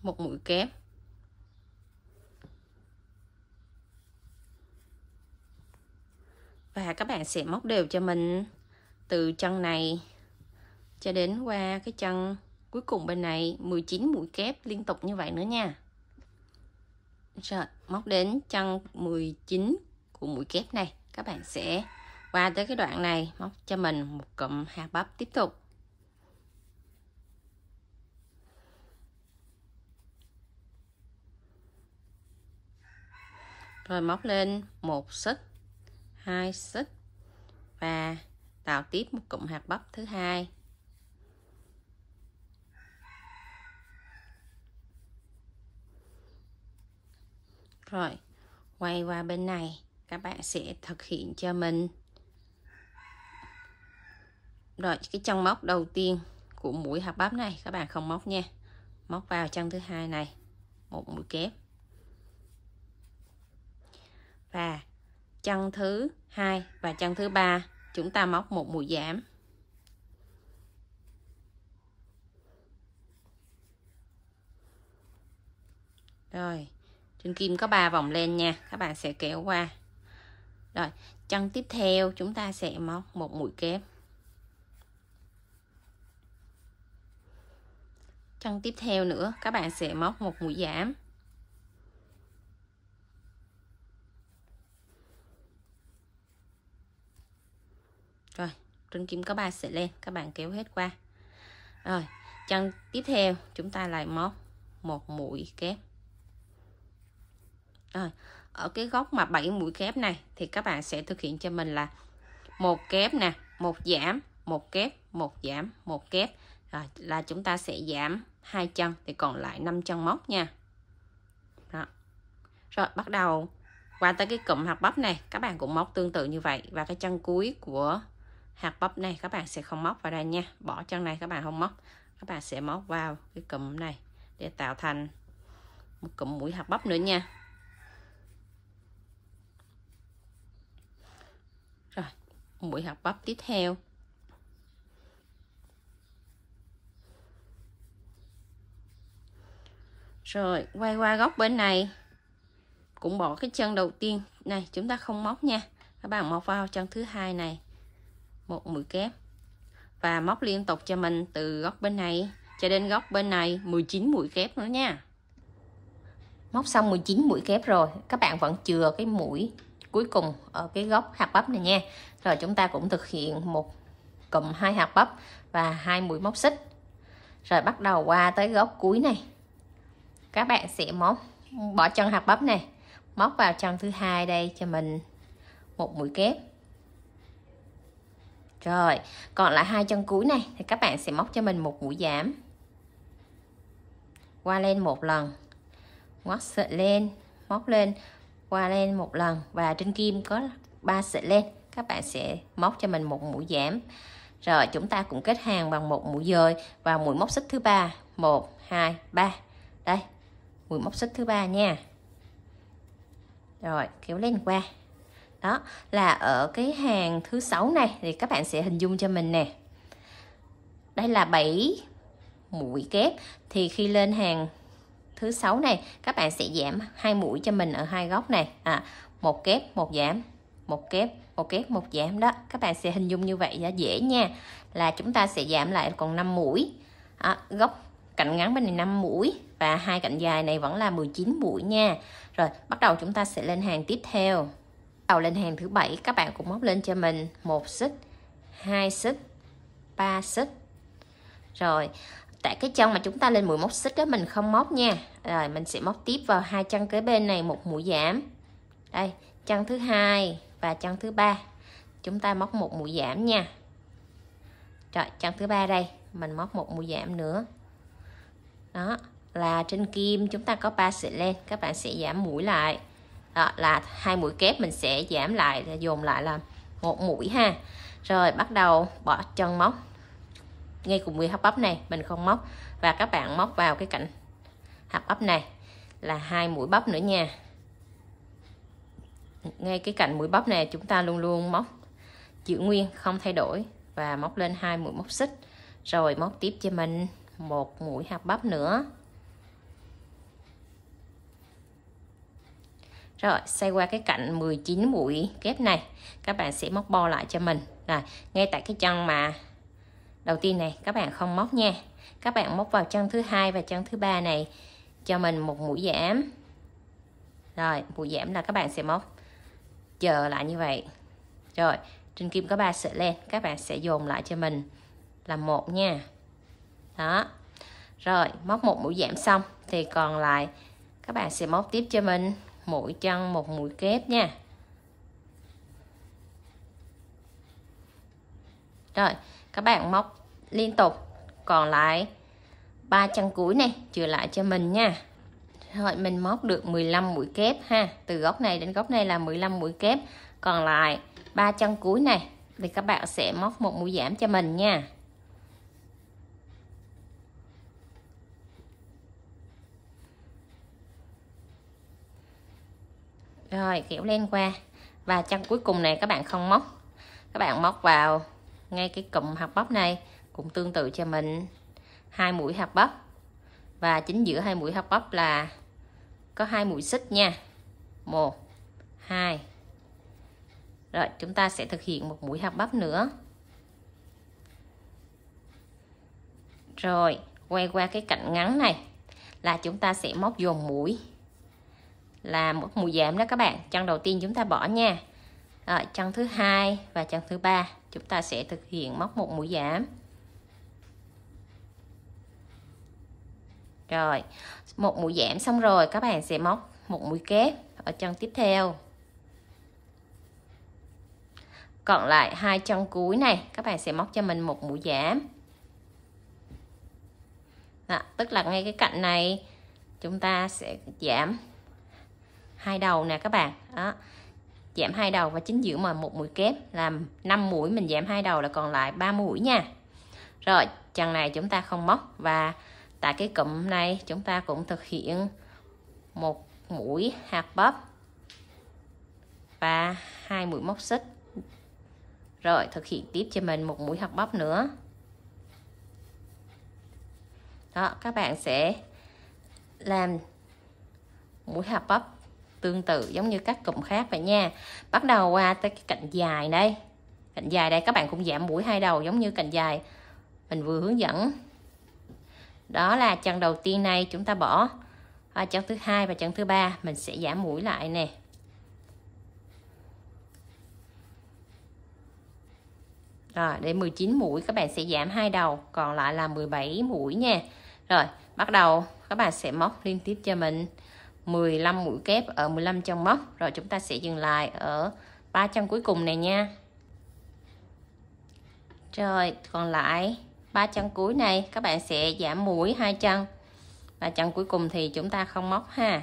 Một mũi kép. Và các bạn sẽ móc đều cho mình từ chân này cho đến qua cái chân cuối cùng bên này 19 mũi kép liên tục như vậy nữa nha. Rồi, móc đến chân 19 của mũi kép này, các bạn sẽ qua tới cái đoạn này móc cho mình một cụm hạt bắp tiếp tục. Rồi móc lên 1 xích, 2 xích và tạo tiếp một cụm hạt bắp thứ hai. Rồi, quay qua bên này, các bạn sẽ thực hiện cho mình. Rồi, cái chân móc đầu tiên của mũi hạt bắp này các bạn không móc nha. Móc vào chân thứ hai này, một mũi kép. Và chân thứ hai và chân thứ ba chúng ta móc một mũi giảm. Rồi, trên kim có 3 vòng lên nha, các bạn sẽ kéo qua. Rồi, chân tiếp theo chúng ta sẽ móc một mũi kép. Chân tiếp theo nữa các bạn sẽ móc một mũi giảm. Rồi, trên kim có 3 sợi lên, các bạn kéo hết qua. Rồi, chân tiếp theo chúng ta lại móc một mũi kép. Rồi, ở cái góc mà 7 mũi kép này thì các bạn sẽ thực hiện cho mình là một kép nè, một giảm, một kép, một giảm, một kép. Rồi là chúng ta sẽ giảm 2 chân thì còn lại 5 chân móc nha. Đó. Rồi bắt đầu qua tới cái cụm hạt bắp này, các bạn cũng móc tương tự như vậy. Và cái chân cuối của hạt bắp này các bạn sẽ không móc vào đây nha. Bỏ chân này các bạn không móc. Các bạn sẽ móc vào cái cụm này để tạo thành một cụm mũi hạt bắp nữa nha. Rồi, mũi hạt bắp tiếp theo. Rồi, quay qua góc bên này. Cũng bỏ cái chân đầu tiên này, chúng ta không móc nha. Các bạn móc vào chân thứ hai này, một mũi kép. Và móc liên tục cho mình từ góc bên này cho đến góc bên này 19 mũi kép nữa nha. Móc xong 19 mũi kép rồi, các bạn vẫn chừa cái mũi cuối cùng ở cái góc hạt bắp này nha. Rồi chúng ta cũng thực hiện một cụm 2 hạt bắp và 2 mũi móc xích. Rồi bắt đầu qua tới góc cuối này. Các bạn sẽ bỏ chân hạt bắp này, móc vào chân thứ hai đây cho mình một mũi kép. Rồi, còn lại 2 chân cuối này thì các bạn sẽ móc cho mình một mũi giảm. Qua lên một lần, ngoắt sợi lên, móc lên, qua lên một lần và trên kim có 3 sợi lên, các bạn sẽ móc cho mình một mũi giảm. Rồi chúng ta cũng kết hàng bằng một mũi dời vào mũi móc xích thứ 3. 1 2 3. Đây, mũi móc xích thứ 3 nha. Rồi kéo lên qua. Đó là ở cái hàng thứ 6 này thì các bạn sẽ hình dung cho mình nè. Đây là 7 mũi kép, thì khi lên hàng thứ 6 này các bạn sẽ giảm 2 mũi cho mình ở hai góc này. Một kép, một giảm, một kép, một kép, một giảm đó. Các bạn sẽ hình dung như vậy là dễ nha. Là chúng ta sẽ giảm lại còn 5 mũi. Góc cạnh ngắn bên này 5 mũi và hai cạnh dài này vẫn là 19 mũi nha. Rồi bắt đầu chúng ta sẽ lên hàng tiếp theo. Đầu lên hàng thứ 7 các bạn cũng móc lên cho mình 1 xích, 2 xích, 3 xích. Rồi tại cái chân mà chúng ta lên mũi móc xích đó mình không móc nha. Rồi mình sẽ móc tiếp vào hai chân kế bên này một mũi giảm. Đây, chân thứ 2 và chân thứ 3. Chúng ta móc một mũi giảm nha. Rồi chân thứ 3 đây, mình móc một mũi giảm nữa. Đó, là trên kim chúng ta có 3 sợi len, các bạn sẽ giảm mũi lại. Đó là 2 mũi kép mình sẽ giảm lại, dồn lại là một mũi ha. Rồi bắt đầu bỏ chân móc ngay cùng với hấp bắp này mình không móc, và các bạn móc vào cái cạnh hạt bắp này là 2 mũi bắp nữa nha. Ngay cái cạnh mũi bắp này chúng ta luôn luôn móc giữ nguyên không thay đổi và móc lên 2 mũi móc xích, rồi móc tiếp cho mình một mũi hạt bắp nữa. Rồi xoay qua cái cạnh 19 mũi kép này các bạn sẽ móc bo lại cho mình. Rồi ngay tại cái chân mà đầu tiên này các bạn không móc nha. Các bạn móc vào chân thứ 2 và chân thứ 3 này cho mình một mũi giảm. Rồi mũi giảm là các bạn sẽ móc chờ lại như vậy. Rồi trên kim có 3 sợi len, các bạn sẽ dồn lại cho mình là một nha. Đó. Rồi móc một mũi giảm xong thì còn lại các bạn sẽ móc tiếp cho mình mỗi chân một mũi kép nha. Rồi các bạn móc liên tục, còn lại 3 chân cuối này chừa lại cho mình nha. Rồi mình móc được 15 mũi kép ha, từ góc này đến góc này là 15 mũi kép, còn lại 3 chân cuối này thì các bạn sẽ móc một mũi giảm cho mình nha. Rồi kéo lên qua, và chân cuối cùng này các bạn không móc, các bạn móc vào ngay cái cụm hạt bắp này cũng tương tự cho mình 2 mũi hạt bắp, và chính giữa 2 mũi hạt bắp là có 2 mũi xích nha. 1 2. Rồi chúng ta sẽ thực hiện một mũi hạt bắp nữa. Rồi quay qua cái cạnh ngắn này là chúng ta sẽ móc dồn mũi là một mũi giảm đó các bạn. Chân đầu tiên chúng ta bỏ nha. Rồi chân thứ 2 và chân thứ 3 chúng ta sẽ thực hiện móc một mũi giảm. Rồi một mũi giảm xong rồi các bạn sẽ móc một mũi kép ở chân tiếp theo. Còn lại 2 chân cuối này các bạn sẽ móc cho mình một mũi giảm. Đó, tức là ngay cái cạnh này chúng ta sẽ giảm 2 đầu nè các bạn. Đó, giảm 2 đầu và chính giữa mà một mũi kép, làm 5 mũi mình giảm 2 đầu là còn lại 3 mũi nha. Rồi chân này chúng ta không móc, và tại cái cụm này chúng ta cũng thực hiện một mũi hạt bắp và 2 mũi móc xích. Rồi thực hiện tiếp cho mình một mũi hạt bắp nữa. Đó, các bạn sẽ làm mũi hạt bắp tương tự giống như các cụm khác vậy nha. Bắt đầu qua tới cái cạnh dài đây. Cạnh dài đây các bạn cũng giảm mũi 2 đầu giống như cạnh dài mình vừa hướng dẫn. Đó là chân đầu tiên này chúng ta bỏ, chân thứ 2 và chân thứ 3 mình sẽ giảm mũi lại nè. Rồi để 19 mũi các bạn sẽ giảm 2 đầu, còn lại là 17 mũi nha. Rồi bắt đầu các bạn sẽ móc liên tiếp cho mình 15 mũi kép ở 15 chân móc. Rồi chúng ta sẽ dừng lại ở 3 chân cuối cùng này nha. Rồi còn lại 3 chân cuối này các bạn sẽ giảm mũi 2 chân, và chân cuối cùng thì chúng ta không móc ha.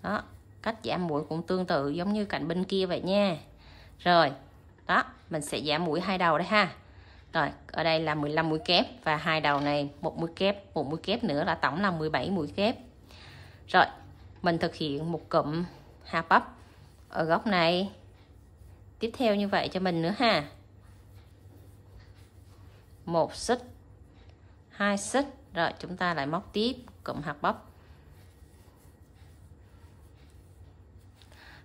Đó, cách giảm mũi cũng tương tự giống như cạnh bên kia vậy nha. Rồi Đó, mình sẽ giảm mũi 2 đầu đây ha. Rồi, ở đây là 15 mũi kép và 2 đầu này 1 mũi kép, 1 mũi kép nữa là tổng là 17 mũi kép. Rồi, mình thực hiện một cụm hạt bắp ở góc này. Tiếp theo như vậy cho mình nữa ha. 1 xích, 2 xích, rồi chúng ta lại móc tiếp cụm hạt bắp.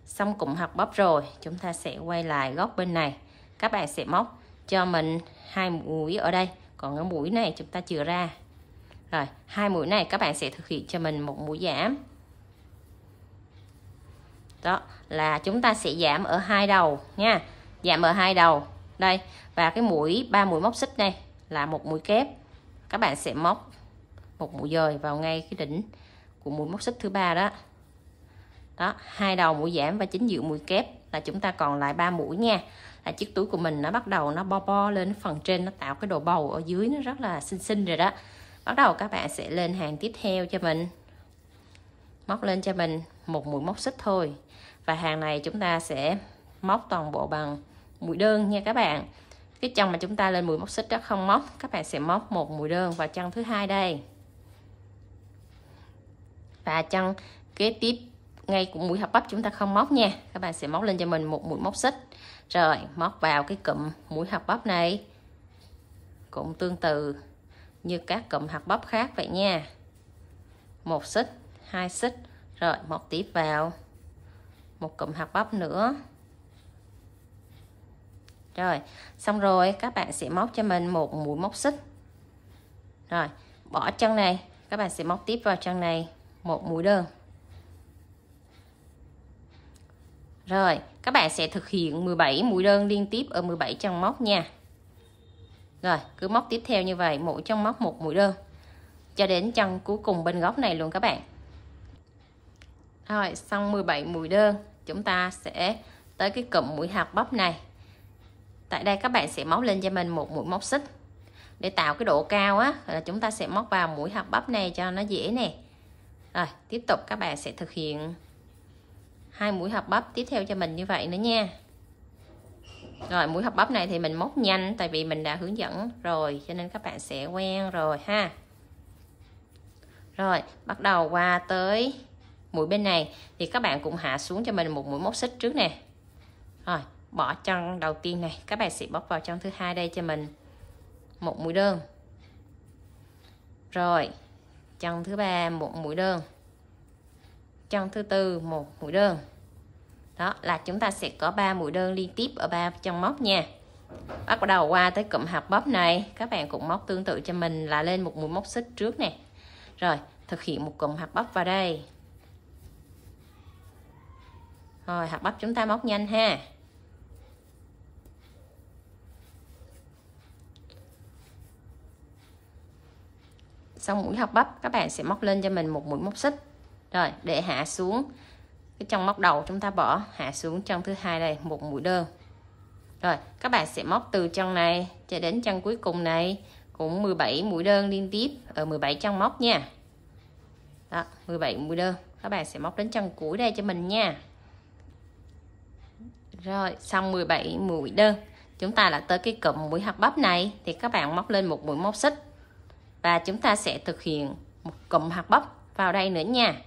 Xong cụm hạt bắp rồi, chúng ta sẽ quay lại góc bên này. Các bạn sẽ móc cho mình 2 mũi ở đây, còn cái mũi này chúng ta chừa ra. Rồi, 2 mũi này các bạn sẽ thực hiện cho mình một mũi giảm. Đó là chúng ta sẽ giảm ở 2 đầu nha. Giảm ở 2 đầu. Đây, và cái mũi 3 mũi móc xích này là một mũi kép. Các bạn sẽ móc một mũi dời vào ngay cái đỉnh của mũi móc xích thứ 3 đó. Đó, 2 đầu mũi giảm và chính giữa mũi kép là chúng ta còn lại 3 mũi nha. Là chiếc túi của mình nó bắt đầu nó bo lên phần trên, nó tạo cái độ bầu ở dưới nó rất là xinh rồi đó. Bắt đầu các bạn sẽ lên hàng tiếp theo cho mình. Móc lên cho mình một mũi móc xích thôi. Và hàng này chúng ta sẽ móc toàn bộ bằng mũi đơn nha các bạn. Cái chân mà chúng ta lên mũi móc xích đó không móc, các bạn sẽ móc một mũi đơn vào chân thứ 2 đây. Và chân kế tiếp ngay của mũi hạt bắp chúng ta không móc nha. Các bạn sẽ móc lên cho mình một mũi móc xích. Rồi móc vào cái cụm mũi hạt bắp này. Cũng tương tự như các cụm hạt bắp khác vậy nha. 1 xích, 2 xích. Rồi móc tiếp vào một cụm hạt bắp nữa. Rồi xong rồi các bạn sẽ móc cho mình một mũi móc xích. Rồi bỏ chân này, các bạn sẽ móc tiếp vào chân này một mũi đơn. Rồi các bạn sẽ thực hiện 17 mũi đơn liên tiếp ở 17 chân móc nha. Rồi cứ móc tiếp theo như vậy, mỗi chân móc một mũi đơn cho đến chân cuối cùng bên góc này luôn các bạn. Rồi xong 17 mũi đơn, chúng ta sẽ tới cái cụm mũi hạt bắp này. Tại đây các bạn sẽ móc lên cho mình một mũi móc xích. Để tạo cái độ cao á, là chúng ta sẽ móc vào mũi hạt bắp này cho nó dễ nè. Rồi tiếp tục các bạn sẽ thực hiện 2 mũi hạt bắp tiếp theo cho mình như vậy nữa nha. Rồi mũi hạt bắp này thì mình móc nhanh, tại vì mình đã hướng dẫn rồi cho nên các bạn sẽ quen rồi ha. Rồi bắt đầu qua tới mũi bên này thì các bạn cũng hạ xuống cho mình một mũi móc xích trước nè. Rồi bỏ chân đầu tiên này, các bạn sẽ bóc vào chân thứ 2 đây cho mình một mũi đơn. Rồi chân thứ 3 một mũi đơn. Chân thứ 4 một mũi đơn. Đó là chúng ta sẽ có 3 mũi đơn liên tiếp ở 3 chân móc nha. Bắt đầu qua tới cụm hạt bắp này, các bạn cũng móc tương tự cho mình là lên một mũi móc xích trước nè. Rồi thực hiện một cụm hạt bắp vào đây. Rồi hạt bắp chúng ta móc nhanh ha. Xong mũi hạt bắp các bạn sẽ móc lên cho mình một mũi móc xích. Rồi để hạ xuống cái chân móc đầu chúng ta bỏ, hạ xuống chân thứ 2 đây một mũi đơn. Rồi các bạn sẽ móc từ chân này cho đến chân cuối cùng này cũng 17 mũi đơn liên tiếp ở 17 chân móc nha. Đó 17 mũi đơn, các bạn sẽ móc đến chân cuối đây cho mình nha. Rồi xong 17 mũi đơn, chúng ta đã tới cái cụm mũi hạt bắp này thì các bạn móc lên một mũi móc xích. Và chúng ta sẽ thực hiện một cụm hạt bắp vào đây nữa nha.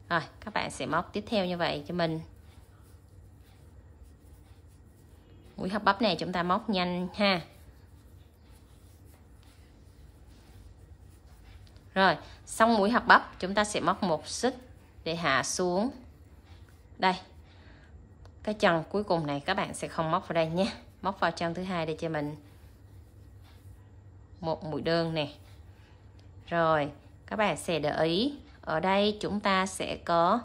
Rồi các bạn sẽ móc tiếp theo như vậy cho mình. Mũi hạt bắp này chúng ta móc nhanh ha. Rồi xong mũi hạt bắp chúng ta sẽ móc một xích để hạ xuống đây. Cái chân cuối cùng này các bạn sẽ không móc vào đây nhé. Móc vào chân thứ 2 để cho mình một mũi đơn nè. Rồi các bạn sẽ để ý ở đây chúng ta sẽ có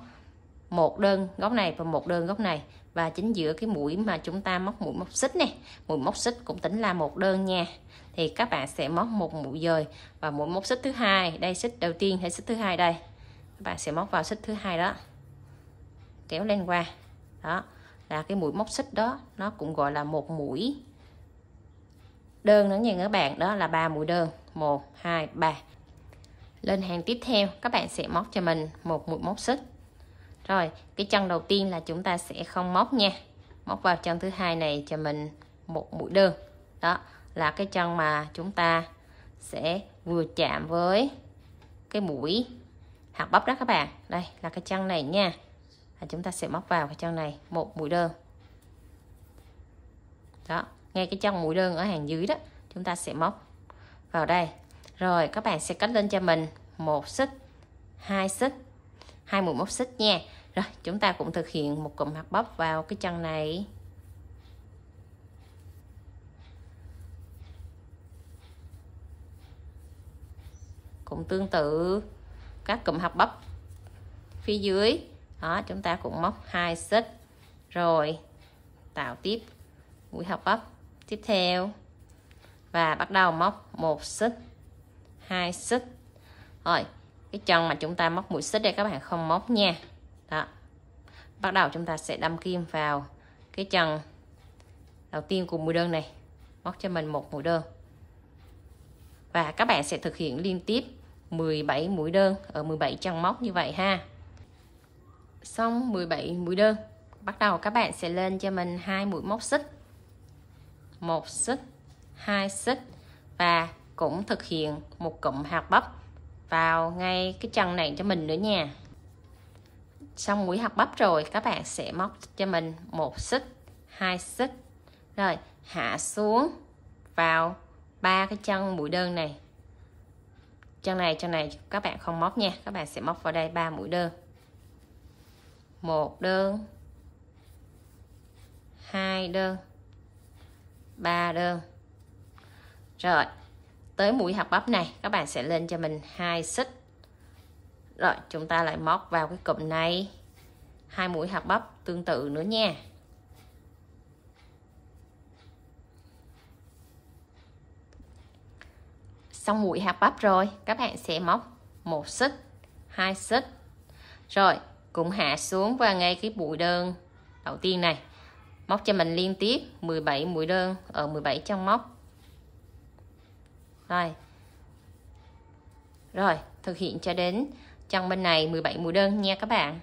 một đơn góc này và một đơn góc này, và chính giữa cái mũi mà chúng ta móc mũi móc xích này, mũi móc xích cũng tính là một đơn nha. Thì các bạn sẽ móc một mũi dời và mũi móc xích thứ 2 đây, xích đầu tiên hay xích thứ 2 đây, các bạn sẽ móc vào xích thứ 2 đó, kéo lên qua. Đó là cái mũi móc xích đó, nó cũng gọi là một mũi đơn nữa nha các bạn. Đó là 3 mũi đơn, 1 2 3. Lên hàng tiếp theo các bạn sẽ móc cho mình một mũi móc xích. Rồi cái chân đầu tiên là chúng ta sẽ không móc nha, móc vào chân thứ hai này cho mình một mũi đơn. Đó là cái chân mà chúng ta sẽ vừa chạm với cái mũi hạt bắp đó các bạn. Đây là cái chân này nha. Chúng ta sẽ móc vào cái chân này một mũi đơn. Đó, ngay cái chân mũi đơn ở hàng dưới đó, chúng ta sẽ móc vào đây. Rồi các bạn sẽ cắt lên cho mình một xích, hai xích, hai mũi móc xích nha. Rồi chúng ta cũng thực hiện một cụm hạt bắp vào cái chân này. Cũng tương tự các cụm hạt bắp phía dưới. Đó, chúng ta cũng móc hai xích rồi tạo tiếp mũi hạt bắp tiếp theo và bắt đầu móc một xích, hai xích. Rồi cái chân mà chúng ta móc mũi xích đây các bạn không móc nha. Đó, bắt đầu chúng ta sẽ đâm kim vào cái chân đầu tiên của mũi đơn này, móc cho mình một mũi đơn và các bạn sẽ thực hiện liên tiếp 17 mũi đơn ở 17 chân móc như vậy ha. Xong 17 mũi đơn, bắt đầu các bạn sẽ lên cho mình hai mũi móc xích, một xích, hai xích và cũng thực hiện một cụm hạt bắp vào ngay cái chân này cho mình nữa nha. Xong mũi hạt bắp rồi các bạn sẽ móc cho mình một xích, hai xích rồi hạ xuống vào ba cái chân mũi đơn này. Chân này các bạn không móc nha, các bạn sẽ móc vào đây 3 mũi đơn. Một đơn, hai đơn, ba đơn. Rồi tới mũi hạt bắp này các bạn sẽ lên cho mình hai xích. Rồi chúng ta lại móc vào cái cụm này hai mũi hạt bắp tương tự nữa nha. Xong mũi hạt bắp rồi các bạn sẽ móc một xích, hai xích rồi cũng hạ xuống và ngay cái mũi đơn đầu tiên này móc cho mình liên tiếp 17 mũi đơn ở 17 chân móc. Rồi thực hiện cho đến chân bên này 17 mũi đơn nha các bạn.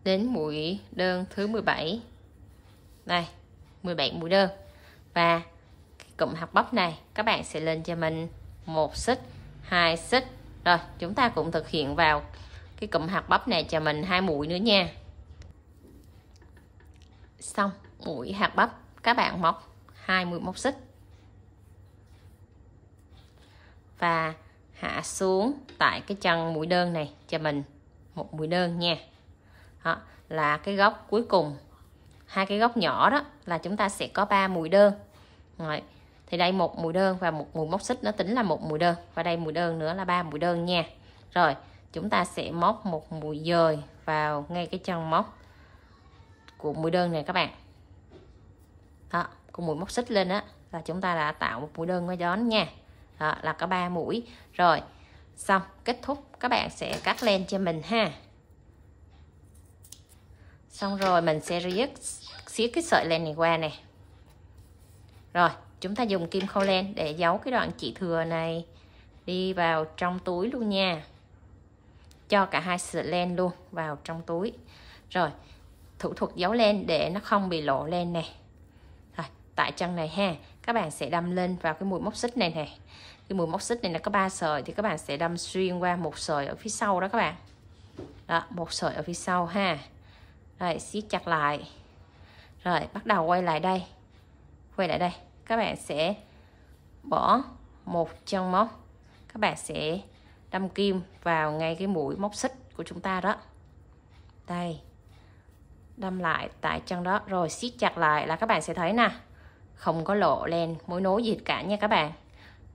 Đến mũi đơn thứ 17 đây, 17 mũi đơn và cụm hạt bắp này các bạn sẽ lên cho mình một xích, hai xích. Rồi chúng ta cũng thực hiện vào cái cụm hạt bắp này cho mình hai mũi nữa nha. Xong mũi hạt bắp các bạn móc hai mũi móc xích và hạ xuống tại cái chân mũi đơn này cho mình một mũi đơn nha. Đó là cái góc cuối cùng, hai cái góc nhỏ đó là chúng ta sẽ có 3 mũi đơn. Rồi thì đây một mũi đơn và một mũi móc xích nó tính là một mũi đơn và đây mũi đơn nữa là 3 mũi đơn nha. Rồi chúng ta sẽ móc một mũi dời vào ngay cái chân móc của mũi đơn này các bạn. Đó, con mũi móc xích lên đó là chúng ta đã tạo một mũi đơn ngay đó nha. Đó là có 3 mũi. Rồi xong kết thúc các bạn sẽ cắt len cho mình ha. Xong rồi mình sẽ xiết cái sợi len này qua nè. Rồi chúng ta dùng kim khâu len để giấu cái đoạn chỉ thừa này đi vào trong túi luôn nha. Cho cả hai sợi len luôn vào trong túi. Rồi thủ thuật giấu len để nó không bị lộ len nè. Rồi tại chân này ha, các bạn sẽ đâm lên vào cái mũi móc xích này nè. Cái mũi móc xích này nó có 3 sợi thì các bạn sẽ đâm xuyên qua một sợi ở phía sau đó các bạn. Đó, một sợi ở phía sau ha. Rồi siết chặt lại. Rồi bắt đầu quay lại đây. Quay lại đây, các bạn sẽ bỏ một chân móc. Các bạn sẽ đâm kim vào ngay cái mũi móc xích của chúng ta đó. Đây. Đâm lại tại chân đó rồi siết chặt lại là các bạn sẽ thấy nè, không có lộ len mối nối gì hết cả nha các bạn.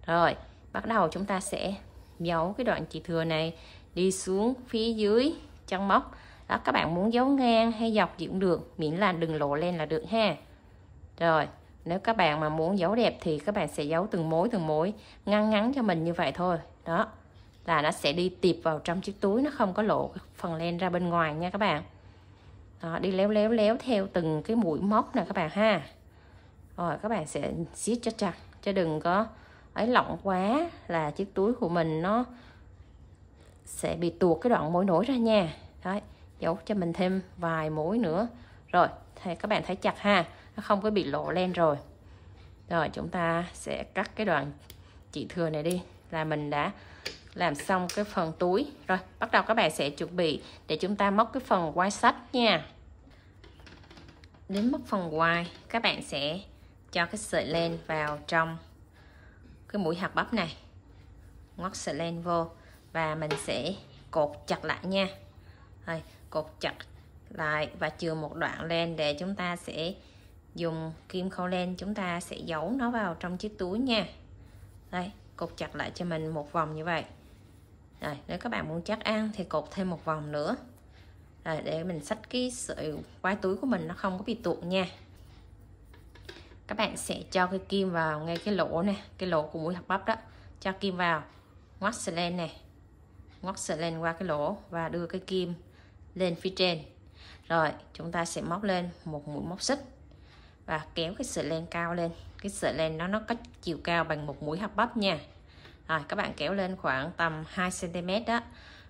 Rồi bắt đầu chúng ta sẽ giấu cái đoạn chỉ thừa này đi xuống phía dưới chân móc. Đó, các bạn muốn giấu ngang hay dọc gì cũng được, miễn là đừng lộ len là được ha. Rồi nếu các bạn mà muốn giấu đẹp thì các bạn sẽ giấu từng mối ngắn ngắn cho mình như vậy thôi. Đó là nó sẽ đi tiệp vào trong chiếc túi, nó không có lộ phần len ra bên ngoài nha các bạn. Đó, đi léo theo từng cái mũi móc nè các bạn ha. Rồi các bạn sẽ siết cho chặt chứ đừng có ấy lỏng quá là chiếc túi của mình nó sẽ bị tuột cái đoạn mối nối ra nha. Đấy, giấu cho mình thêm vài mũi nữa. Rồi, thì các bạn thấy chặt ha, nó không có bị lộ len rồi. Rồi chúng ta sẽ cắt cái đoạn chỉ thừa này đi, là mình đã làm xong cái phần túi. Rồi bắt đầu các bạn sẽ chuẩn bị để chúng ta móc cái phần quai sách nha. Đến móc phần quai, các bạn sẽ cho cái sợi len vào trong cái mũi hạt bắp này, ngoắt sợi len vô và mình sẽ cột chặt lại nha. Rồi, cột chặt lại và chừa một đoạn len để chúng ta sẽ dùng kim khâu len, chúng ta sẽ giấu nó vào trong chiếc túi nha. Đây, cột chặt lại cho mình một vòng như vậy. Rồi, nếu các bạn muốn chắc ăn thì cột thêm một vòng nữa. Rồi, để mình xách cái sợi quai túi của mình nó không có bị tuột nha. Các bạn sẽ cho cái kim vào ngay cái lỗ này, cái lỗ của mũi hạt bắp đó. Cho kim vào, ngoắt sợi len này, ngoắt sợi len qua cái lỗ và đưa cái kim lên phía trên. Rồi, chúng ta sẽ móc lên một mũi móc xích và kéo cái sợi len cao lên. Cái sợi len nó có chiều cao bằng một mũi hạt bắp nha. Rồi, các bạn kéo lên khoảng tầm 2 cm đó.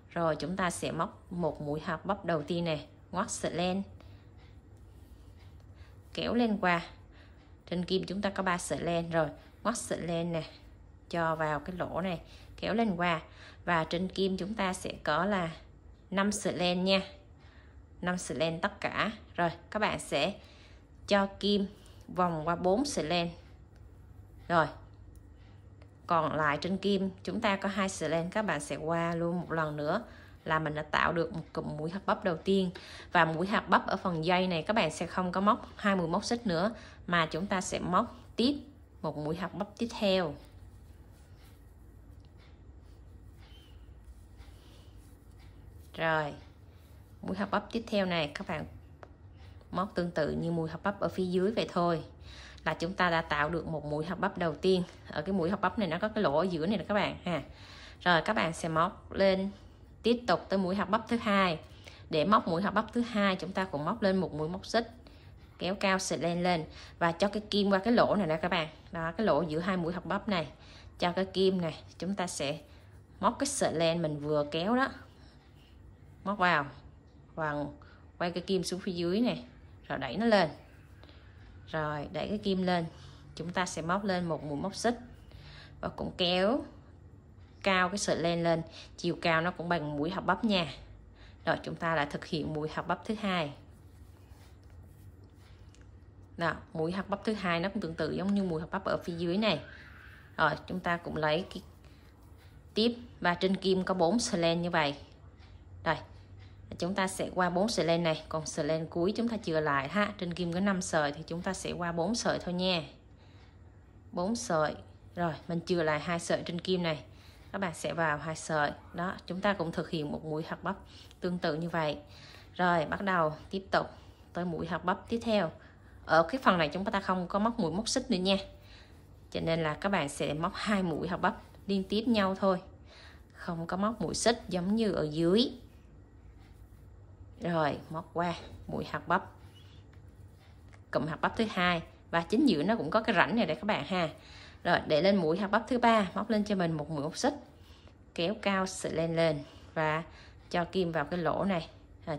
Rồi chúng ta sẽ móc một mũi hạt bắp đầu tiên này, ngoắt sợi len, kéo lên qua. Trên kim chúng ta có 3 sợi len rồi, ngoắt sợi len nè, cho vào cái lỗ này, kéo lên qua. Và trên kim chúng ta sẽ có là 5 sợi len nha. 5 sợi len tất cả. Rồi các bạn sẽ cho kim vòng qua 4 sợi len. Rồi còn lại trên kim chúng ta có 2 sợi len, các bạn sẽ qua luôn một lần nữa là mình đã tạo được một cụm mũi hạt bắp đầu tiên. Và mũi hạt bắp ở phần dây này các bạn sẽ không có móc 2 mũi móc xích nữa, mà chúng ta sẽ móc tiếp một mũi hạt bắp tiếp theo. Rồi mũi hạt bắp tiếp theo này các bạn móc tương tự như mũi hạt bắp ở phía dưới vậy thôi, là chúng ta đã tạo được một mũi hạt bắp đầu tiên. Ở cái mũi hạt bắp này nó có cái lỗ ở giữa này nè các bạn ha. Rồi các bạn sẽ móc lên tiếp tục tới mũi hạt bắp thứ hai. Để móc mũi hạt bắp thứ hai chúng ta cũng móc lên một mũi móc xích, kéo cao sợi len lên và cho cái kim qua cái lỗ này nè các bạn. Đó, cái lỗ giữa hai mũi hạt bắp này, cho cái kim này, chúng ta sẽ móc cái sợi len mình vừa kéo đó, móc vào và quay cái kim xuống phía dưới này, rồi đẩy nó lên. Rồi đẩy cái kim lên, chúng ta sẽ móc lên một mũi móc xích và cũng kéo cao cái sợi len lên, chiều cao nó cũng bằng mũi hạt bắp nha. Rồi chúng ta lại thực hiện mũi hạt bắp thứ hai. Đó, mũi hạt bắp thứ hai nó cũng tương tự giống như mũi hạt bắp ở phía dưới này. Rồi chúng ta cũng lấy cái tiếp và trên kim có 4 sợi len như vậy. Rồi chúng ta sẽ qua 4 sợi len này, còn sợi len cuối chúng ta chừa lại ha. Trên kim có 5 sợi thì chúng ta sẽ qua 4 sợi thôi nha. 4 sợi. Rồi mình chừa lại 2 sợi trên kim này, các bạn sẽ vào 2 sợi. Đó, chúng ta cũng thực hiện một mũi hạt bắp tương tự như vậy. Rồi bắt đầu tiếp tục tới mũi hạt bắp tiếp theo. Ở cái phần này chúng ta không có móc mũi móc xích nữa nha, cho nên là các bạn sẽ móc 2 mũi hạt bắp liên tiếp nhau thôi, không có móc mũi xích giống như ở dưới. Rồi móc qua mũi hạt bắp, cụm hạt bắp thứ hai, và chính giữa nó cũng có cái rãnh này để các bạn ha. Rồi để lên mũi hạt bắp thứ ba, móc lên cho mình một mũi móc xích, kéo cao sợi len lên và cho kim vào cái lỗ này.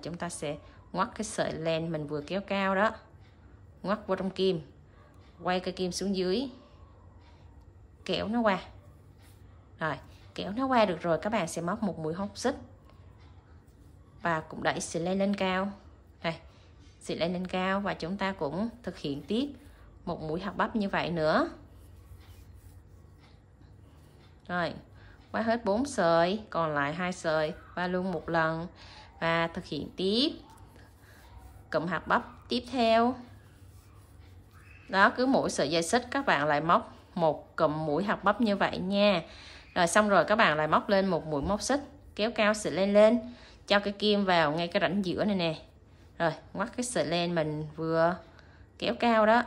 Chúng ta sẽ ngoắt cái sợi len mình vừa kéo cao đó, ngoắt vô trong kim, quay cái kim xuống dưới, kéo nó qua. Rồi kéo nó qua được rồi, các bạn sẽ móc một mũi móc xích và cũng đẩy sợi len lên cao. Đây, sợi len lên cao và chúng ta cũng thực hiện tiếp một mũi hạt bắp như vậy nữa. Rồi qua hết 4 sợi, còn lại 2 sợi, qua luôn một lần và thực hiện tiếp cụm hạt bắp tiếp theo. Đó, cứ mỗi sợi dây xích các bạn lại móc một cụm mũi hạt bắp như vậy nha. Rồi xong rồi các bạn lại móc lên một mũi móc xích, kéo cao sợi len lên, cho cái kim vào ngay cái rãnh giữa này nè. Rồi ngoắt cái sợi len mình vừa kéo cao đó,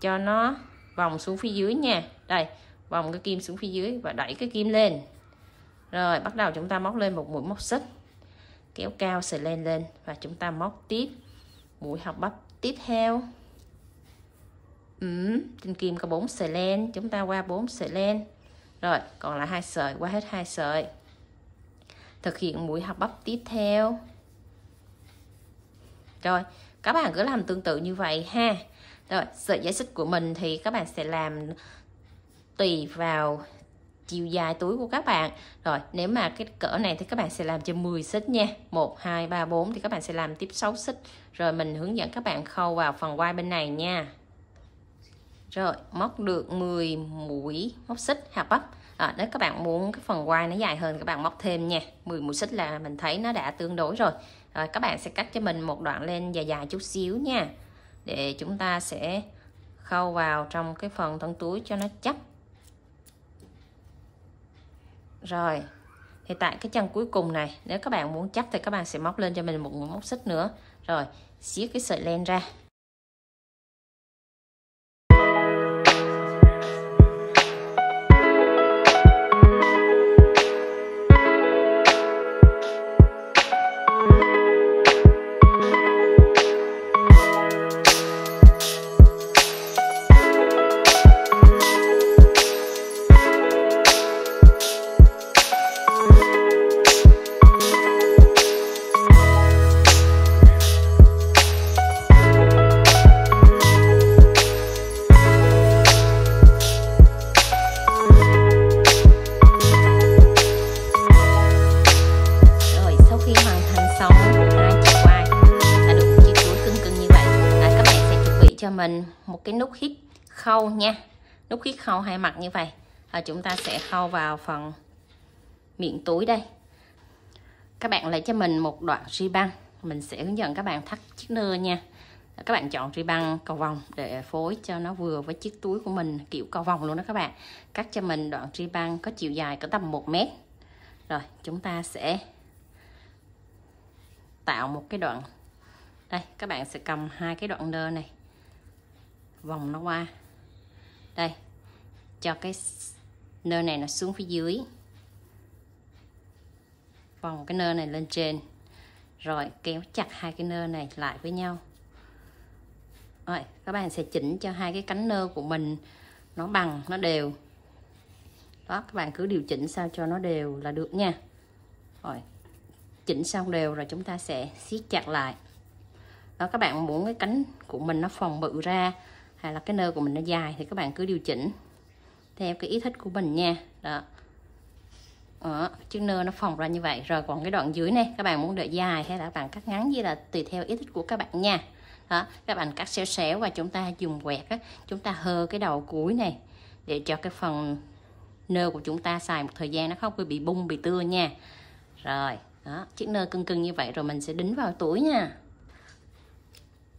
cho nó vòng xuống phía dưới nha. Đây, vòng cái kim xuống phía dưới và đẩy cái kim lên. Rồi bắt đầu chúng ta móc lên một mũi móc xích, kéo cao sợi len lên và chúng ta móc tiếp mũi hạt bắp tiếp theo. Trên kim có 4 sợi len, chúng ta qua 4 sợi len Rồi còn lại 2 sợi, qua hết 2 sợi. Thực hiện mũi học bắp tiếp theo. Rồi các bạn cứ làm tương tự như vậy ha. Rồi sợi dây xích của mình thì các bạn sẽ làm tùy vào chiều dài túi của các bạn. Rồi nếu mà cái cỡ này thì các bạn sẽ làm cho 10 xích nha. 1, 2, 3, 4 thì các bạn sẽ làm tiếp 6 xích. Rồi mình hướng dẫn các bạn khâu vào phần quai bên này nha. Rồi móc được 10 mũi móc xích hạp bắp. Nếu các bạn muốn cái phần quai nó dài hơn các bạn móc thêm nha. 10 mũi xích là mình thấy nó đã tương đối rồi. Rồi các bạn sẽ cắt cho mình một đoạn lên dài dài chút xíu nha, để chúng ta sẽ khâu vào trong cái phần thân túi cho nó chắc. Rồi thì tại cái chân cuối cùng này, nếu các bạn muốn chắc thì các bạn sẽ móc lên cho mình một mũi móc xích nữa. Rồi siết cái sợi len ra. Cho mình một cái nút khít khâu nha, nút khít khâu hai mặt như vậy. Chúng ta sẽ khâu vào phần miệng túi đây. Các bạn lấy cho mình một đoạn ri băng, mình sẽ hướng dẫn các bạn thắt chiếc nơ nha. Các bạn chọn ri băng cầu vòng để phối cho nó vừa với chiếc túi của mình, kiểu cầu vòng luôn đó các bạn. Cắt cho mình đoạn ri băng có chiều dài có tầm 1 mét. Rồi chúng ta sẽ tạo một cái đoạn. Đây các bạn sẽ cầm hai cái đoạn nơ này, vòng nó qua đây, cho cái nơ này nó xuống phía dưới, vòng cái nơ này lên trên, rồi kéo chặt hai cái nơ này lại với nhau. Rồi các bạn sẽ chỉnh cho hai cái cánh nơ của mình nó bằng, nó đều đó. Các bạn cứ điều chỉnh sao cho nó đều là được nha. Rồi chỉnh xong đều rồi chúng ta sẽ siết chặt lại đó. Các bạn muốn cái cánh của mình nó phồng bự ra hay là cái nơ của mình nó dài thì các bạn cứ điều chỉnh theo cái ý thích của mình nha. Đó, chiếc nơ nó phồng ra như vậy. Rồi còn cái đoạn dưới này các bạn muốn để dài hay là các bạn cắt ngắn, gì là tùy theo ý thích của các bạn nha. Đó, các bạn cắt xéo xéo và chúng ta dùng quẹt á, chúng ta hơ cái đầu cuối này để cho cái phần nơ của chúng ta xài một thời gian nó không bị bung bị tưa nha. Rồi đó, chiếc nơ cưng cưng như vậy rồi mình sẽ đính vào túi nha.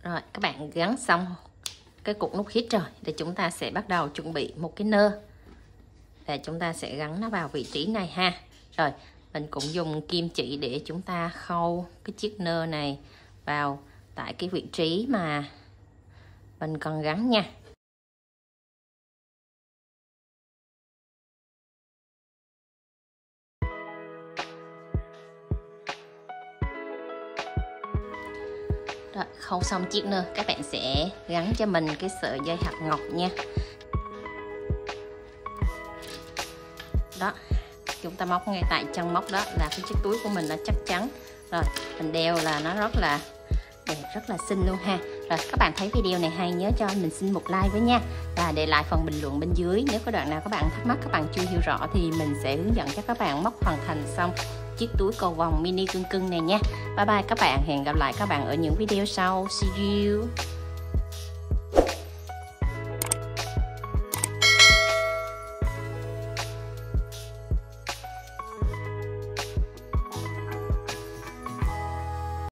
Rồi các bạn gắn xong cái cục nút khít rồi thì chúng ta sẽ bắt đầu chuẩn bị một cái nơ để chúng ta sẽ gắn nó vào vị trí này ha. Rồi mình cũng dùng kim chỉ để chúng ta khâu cái chiếc nơ này vào tại cái vị trí mà mình cần gắn nha. Rồi, khâu xong chiếc nơ các bạn sẽ gắn cho mình cái sợi dây hạt ngọc nha. Đó, chúng ta móc ngay tại chân móc đó là cái chiếc túi của mình đã chắc chắn. Rồi mình đeo là nó rất là đẹp, rất là xinh luôn ha. Rồi các bạn thấy video này hay nhớ cho mình xin một like với nha, và để lại phần bình luận bên dưới nếu có đoạn nào các bạn thắc mắc, các bạn chưa hiểu rõ thì mình sẽ hướng dẫn cho các bạn móc hoàn thành xong chiếc túi cầu vòng mini cưng cưng này nha. Bye bye các bạn, hẹn gặp lại các bạn ở những video sau. See you.